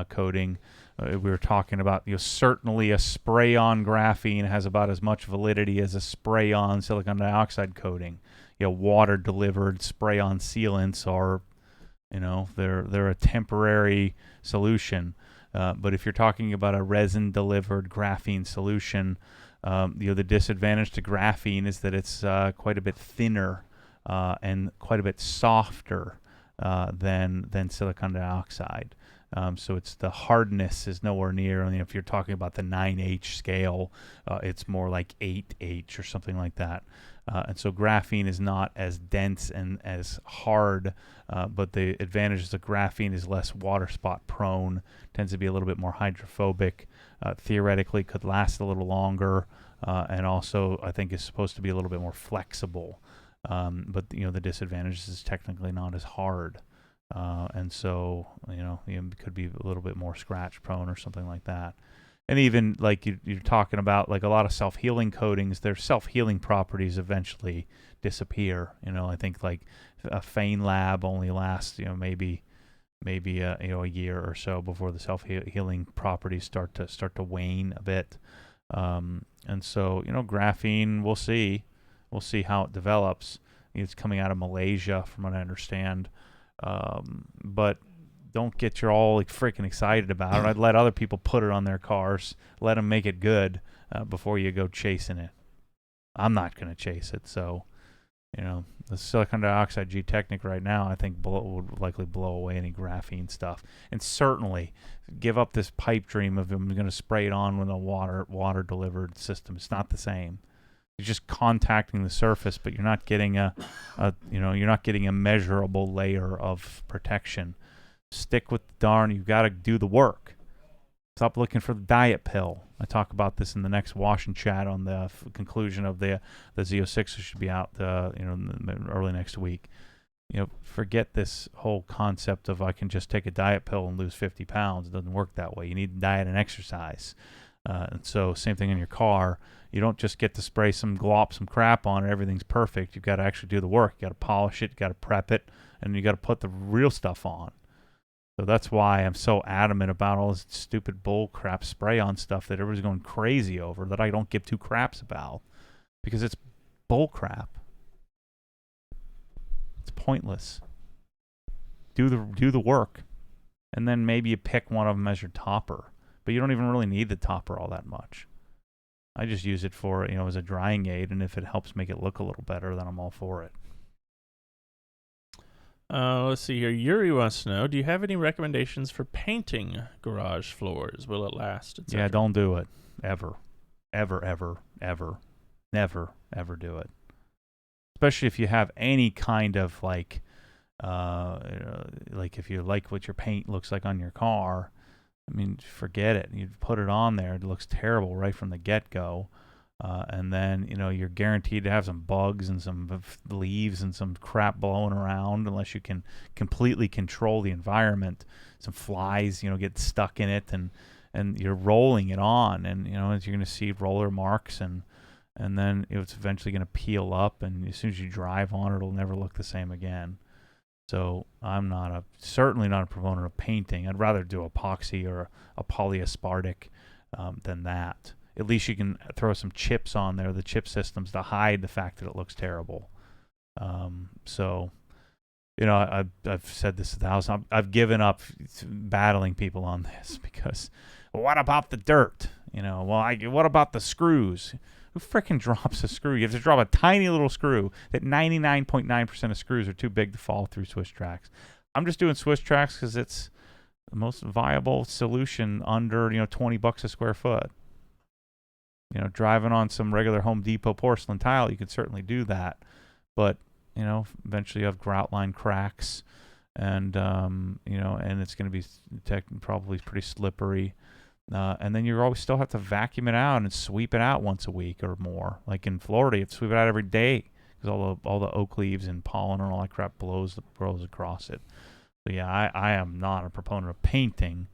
coating. We were talking about, certainly a spray-on graphene has about as much validity as a spray-on silicon dioxide coating. Water-delivered spray-on sealants are, they're a temporary solution. But if you're talking about a resin-delivered graphene solution, the disadvantage to graphene is that it's quite a bit thinner and quite a bit softer than silicon dioxide. So it's the hardness is nowhere near. I mean, if you're talking about the 9H scale, it's more like 8H or something like that. And so graphene is not as dense and as hard, but the advantage is that graphene is less water spot prone, tends to be a little bit more hydrophobic, theoretically could last a little longer, and also I think is supposed to be a little bit more flexible. But the disadvantage is technically not as hard. And so, it could be a little bit more scratch prone or something like that. And even like you're talking about, like a lot of self-healing coatings, their self-healing properties eventually disappear. I think like a Fein Lab only lasts, maybe a year or so before the self-healing properties start to wane a bit. And so, graphene, we'll see how it develops. It's coming out of Malaysia, from what I understand. But don't get you all like freaking excited about it. I'd let other people put it on their cars, let them make it good before you go chasing it. I'm not going to chase it. So, the silicon dioxide Technic right now, I think would likely blow away any graphene stuff. And certainly give up this pipe dream of them going to spray it on with a water delivered system. It's not the same. You're just contacting the surface, but you're not getting you're not getting a measurable layer of protection. Stick with the darn. You've got to do the work. Stop looking for the diet pill. I talk about this in the next Wash and Chat on the conclusion of the Z06, which should be out early next week. Forget this whole concept of I can just take a diet pill and lose 50 pounds. It doesn't work that way. You need diet and exercise. And so same thing in your car. You don't just get to spray some crap on it. Everything's perfect. You've got to actually do the work. You got to polish it. You got to prep it, and you got to put the real stuff on. So that's why I'm so adamant about all this stupid bull crap spray on stuff that everybody's going crazy over, that I don't give two craps about, because it's bull crap. It's pointless. Do the work, and then maybe you pick one of them as your topper, but you don't even really need the topper all that much. I just use it for, as a drying aid, and if it helps make it look a little better, then I'm all for it. Let's see here. Yuri wants to know, do you have any recommendations for painting garage floors? Will it last? Yeah, don't do it. Ever. Ever, ever, ever. Never, ever do it. Especially if you have any kind of like if you like what your paint looks like on your car, I mean, forget it. You put it on there. It looks terrible right from the get-go. And then, you're guaranteed to have some bugs and some leaves and some crap blowing around unless you can completely control the environment. Some flies, get stuck in it, and you're rolling it on. And, you're going to see roller marks, and then it's eventually going to peel up. And as soon as you drive on it, it'll never look the same again. So I'm certainly not a proponent of painting. I'd rather do epoxy or a polyaspartic than that. At least you can throw some chips on there, the chip systems, to hide the fact that it looks terrible. So, I've said this 1,000. I've given up battling people on this because, what about the dirt? What about the screws? Who frickin' drops a screw? You have to drop a tiny little screw that 99.9% of screws are too big to fall through SwissTrax. I'm just doing SwissTrax because it's the most viable solution under, $20 a square foot. Driving on some regular Home Depot porcelain tile, you could certainly do that. But, eventually you have grout line cracks, and, and it's going to be probably pretty slippery. And then you always still have to vacuum it out and sweep it out once a week or more. Like in Florida, you have to sweep it out every day because all the oak leaves and pollen and all that crap blows across it. So yeah, I am not a proponent of painting.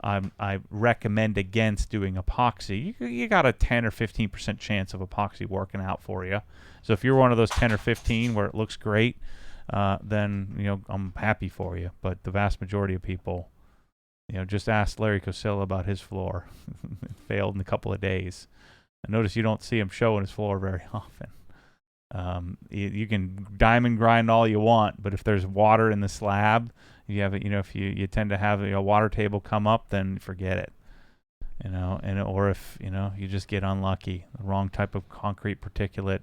I recommend against doing epoxy. You got a 10 or 15% chance of epoxy working out for you. So if you're one of those 10 or 15 where it looks great, then I'm happy for you. But the vast majority of people, just ask Larry Cosilla about his floor. It failed in a couple of days. I notice you don't see him showing his floor very often. You can diamond grind all you want, but if there's water in the slab, you have it. If you tend to have a water table come up, then forget it. Or if you just get unlucky, the wrong type of concrete particulate,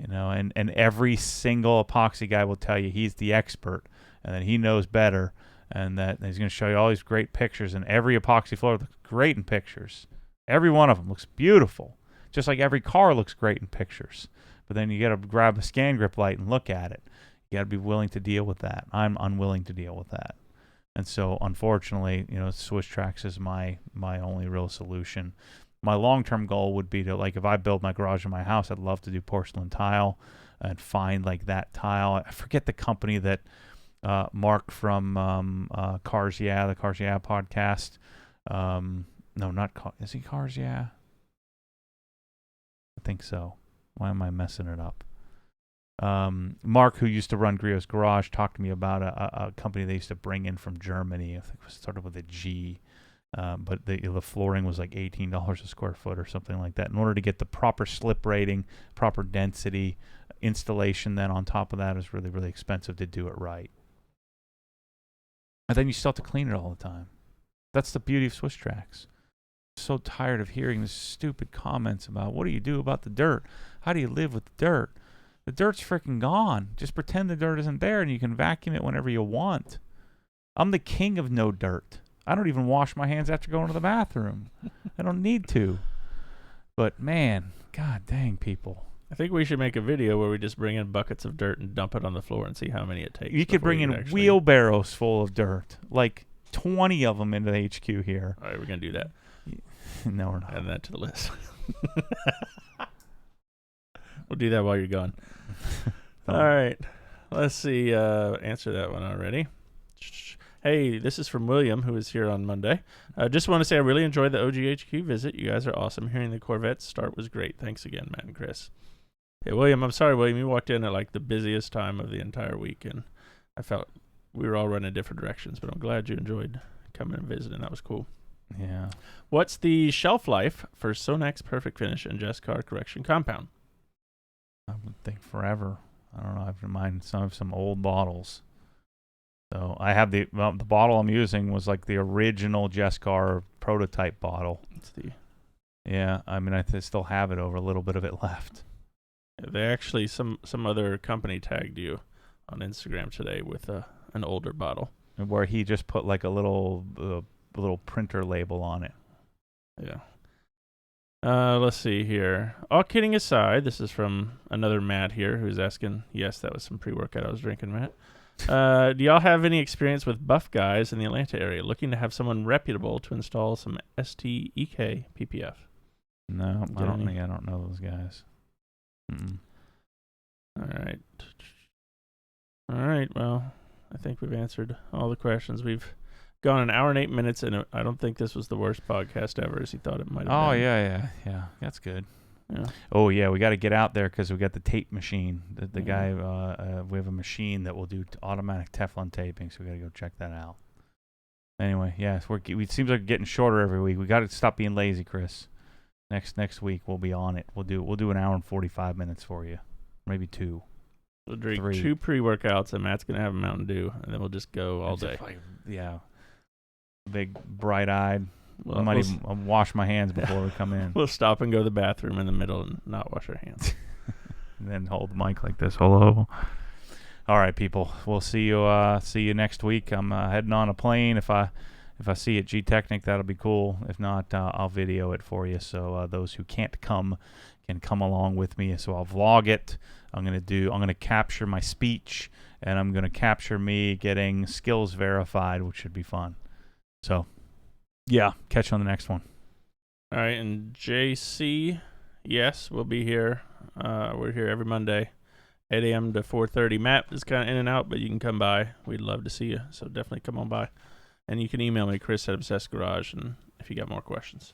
and every single epoxy guy will tell you he's the expert and that he knows better, and that he's going to show you all these great pictures, and every epoxy floor looks great in pictures. Every one of them looks beautiful, just like every car looks great in pictures. But then you got to grab a scan grip light and look at it. You got to be willing to deal with that. I'm unwilling to deal with that. And so, unfortunately, SwissTrax is my only real solution. My long-term goal would be to, like, if I build my garage in my house, I'd love to do porcelain tile and find, like, that tile. I forget the company that Mark from Cars Yeah, the Cars Yeah podcast. No, not Cars. Is he Cars Yeah? I think so. Why am I messing it up? Mark, who used to run Griot's Garage, talked to me about a company they used to bring in from Germany. I think it was started with a G. But the flooring was like $18 a square foot or something like that. In order to get the proper slip rating, proper density, installation then on top of that is really, really expensive to do it right. And then you still have to clean it all the time. That's the beauty of SwissTrax. So tired of hearing the stupid comments about what do you do about the dirt? How do you live with the dirt? The dirt's freaking gone. Just pretend the dirt isn't there and you can vacuum it whenever you want. I'm the king of no dirt. I don't even wash my hands after going to the bathroom. I don't need to. But man, god dang people. I think we should make a video where we just bring in buckets of dirt and dump it on the floor and see how many it takes. You could bring in wheelbarrows full of dirt. Like 20 of them into the HQ here. All right, we're going to do that. No, we're not. Add that to the list. We'll do that while you're gone. All right. Let's see. Answer that one already. Hey, this is from William, who was here on Monday. Just want to say I really enjoyed the OGHQ visit. You guys are awesome. Hearing the Corvette start was great. Thanks again, Matt and Chris. Hey, William, I'm sorry, William. You walked in at like the busiest time of the entire week, and I felt we were all running different directions, but I'm glad you enjoyed coming and visiting. That was cool. Yeah. What's the shelf life for Sonax Perfect Finish and Jescar Correction Compound? I would think forever. I don't know. I have in mind some old bottles. So I have the bottle I'm using was like the original Jescar prototype bottle. Yeah, I mean I still have it over a little bit of it left. Yeah, they actually some other company tagged you on Instagram today with an older bottle where he just put like a little printer label on it. Yeah. Let's see here. All kidding aside, this is from another Matt here who's asking. Yes, that was some pre-workout I was drinking, Matt. Do y'all have any experience with buff guys in the Atlanta area looking to have someone reputable to install some STEK PPF? No, I don't know those guys. Mm-mm. All right. Well, I think we've answered all the questions. We've gone an hour and 8 minutes, and I don't think this was the worst podcast ever as he thought it might have been. Oh, yeah. That's good. Yeah. Oh, yeah, we got to get out there because we got the tape machine. The guy, we have a machine that will do automatic Teflon taping, so we got to go check that out. Anyway, yeah, it seems like we're getting shorter every week. We got to stop being lazy, Chris. Next week we'll be on it. We'll do an hour and 45 minutes for you, maybe 2. We'll drink 3. 2 pre-workouts, and Matt's gonna have a Mountain Dew, and then we'll just go all day. Yeah, big bright-eyed. Well, I might even wash my hands before we come in. We'll stop and go to the bathroom in the middle and not wash our hands. And then hold the mic like this. Hello. All right, people. We'll see you next week. I'm heading on a plane. If I see you at G-Technic, that'll be cool. If not, I'll video it for you. So those who can't come can come along with me. So I'll vlog it. I'm gonna capture my speech, and I'm gonna capture me getting skills verified, which should be fun. So Yeah, catch you on the next one. All right, and JC, yes, we'll be here. We're here every Monday, 8 a.m. to 4:30. Matt is kind of in and out, but you can come by. We'd love to see you, so definitely come on by. And you can email me, Chris at Obsessed Garage, and if you got more questions.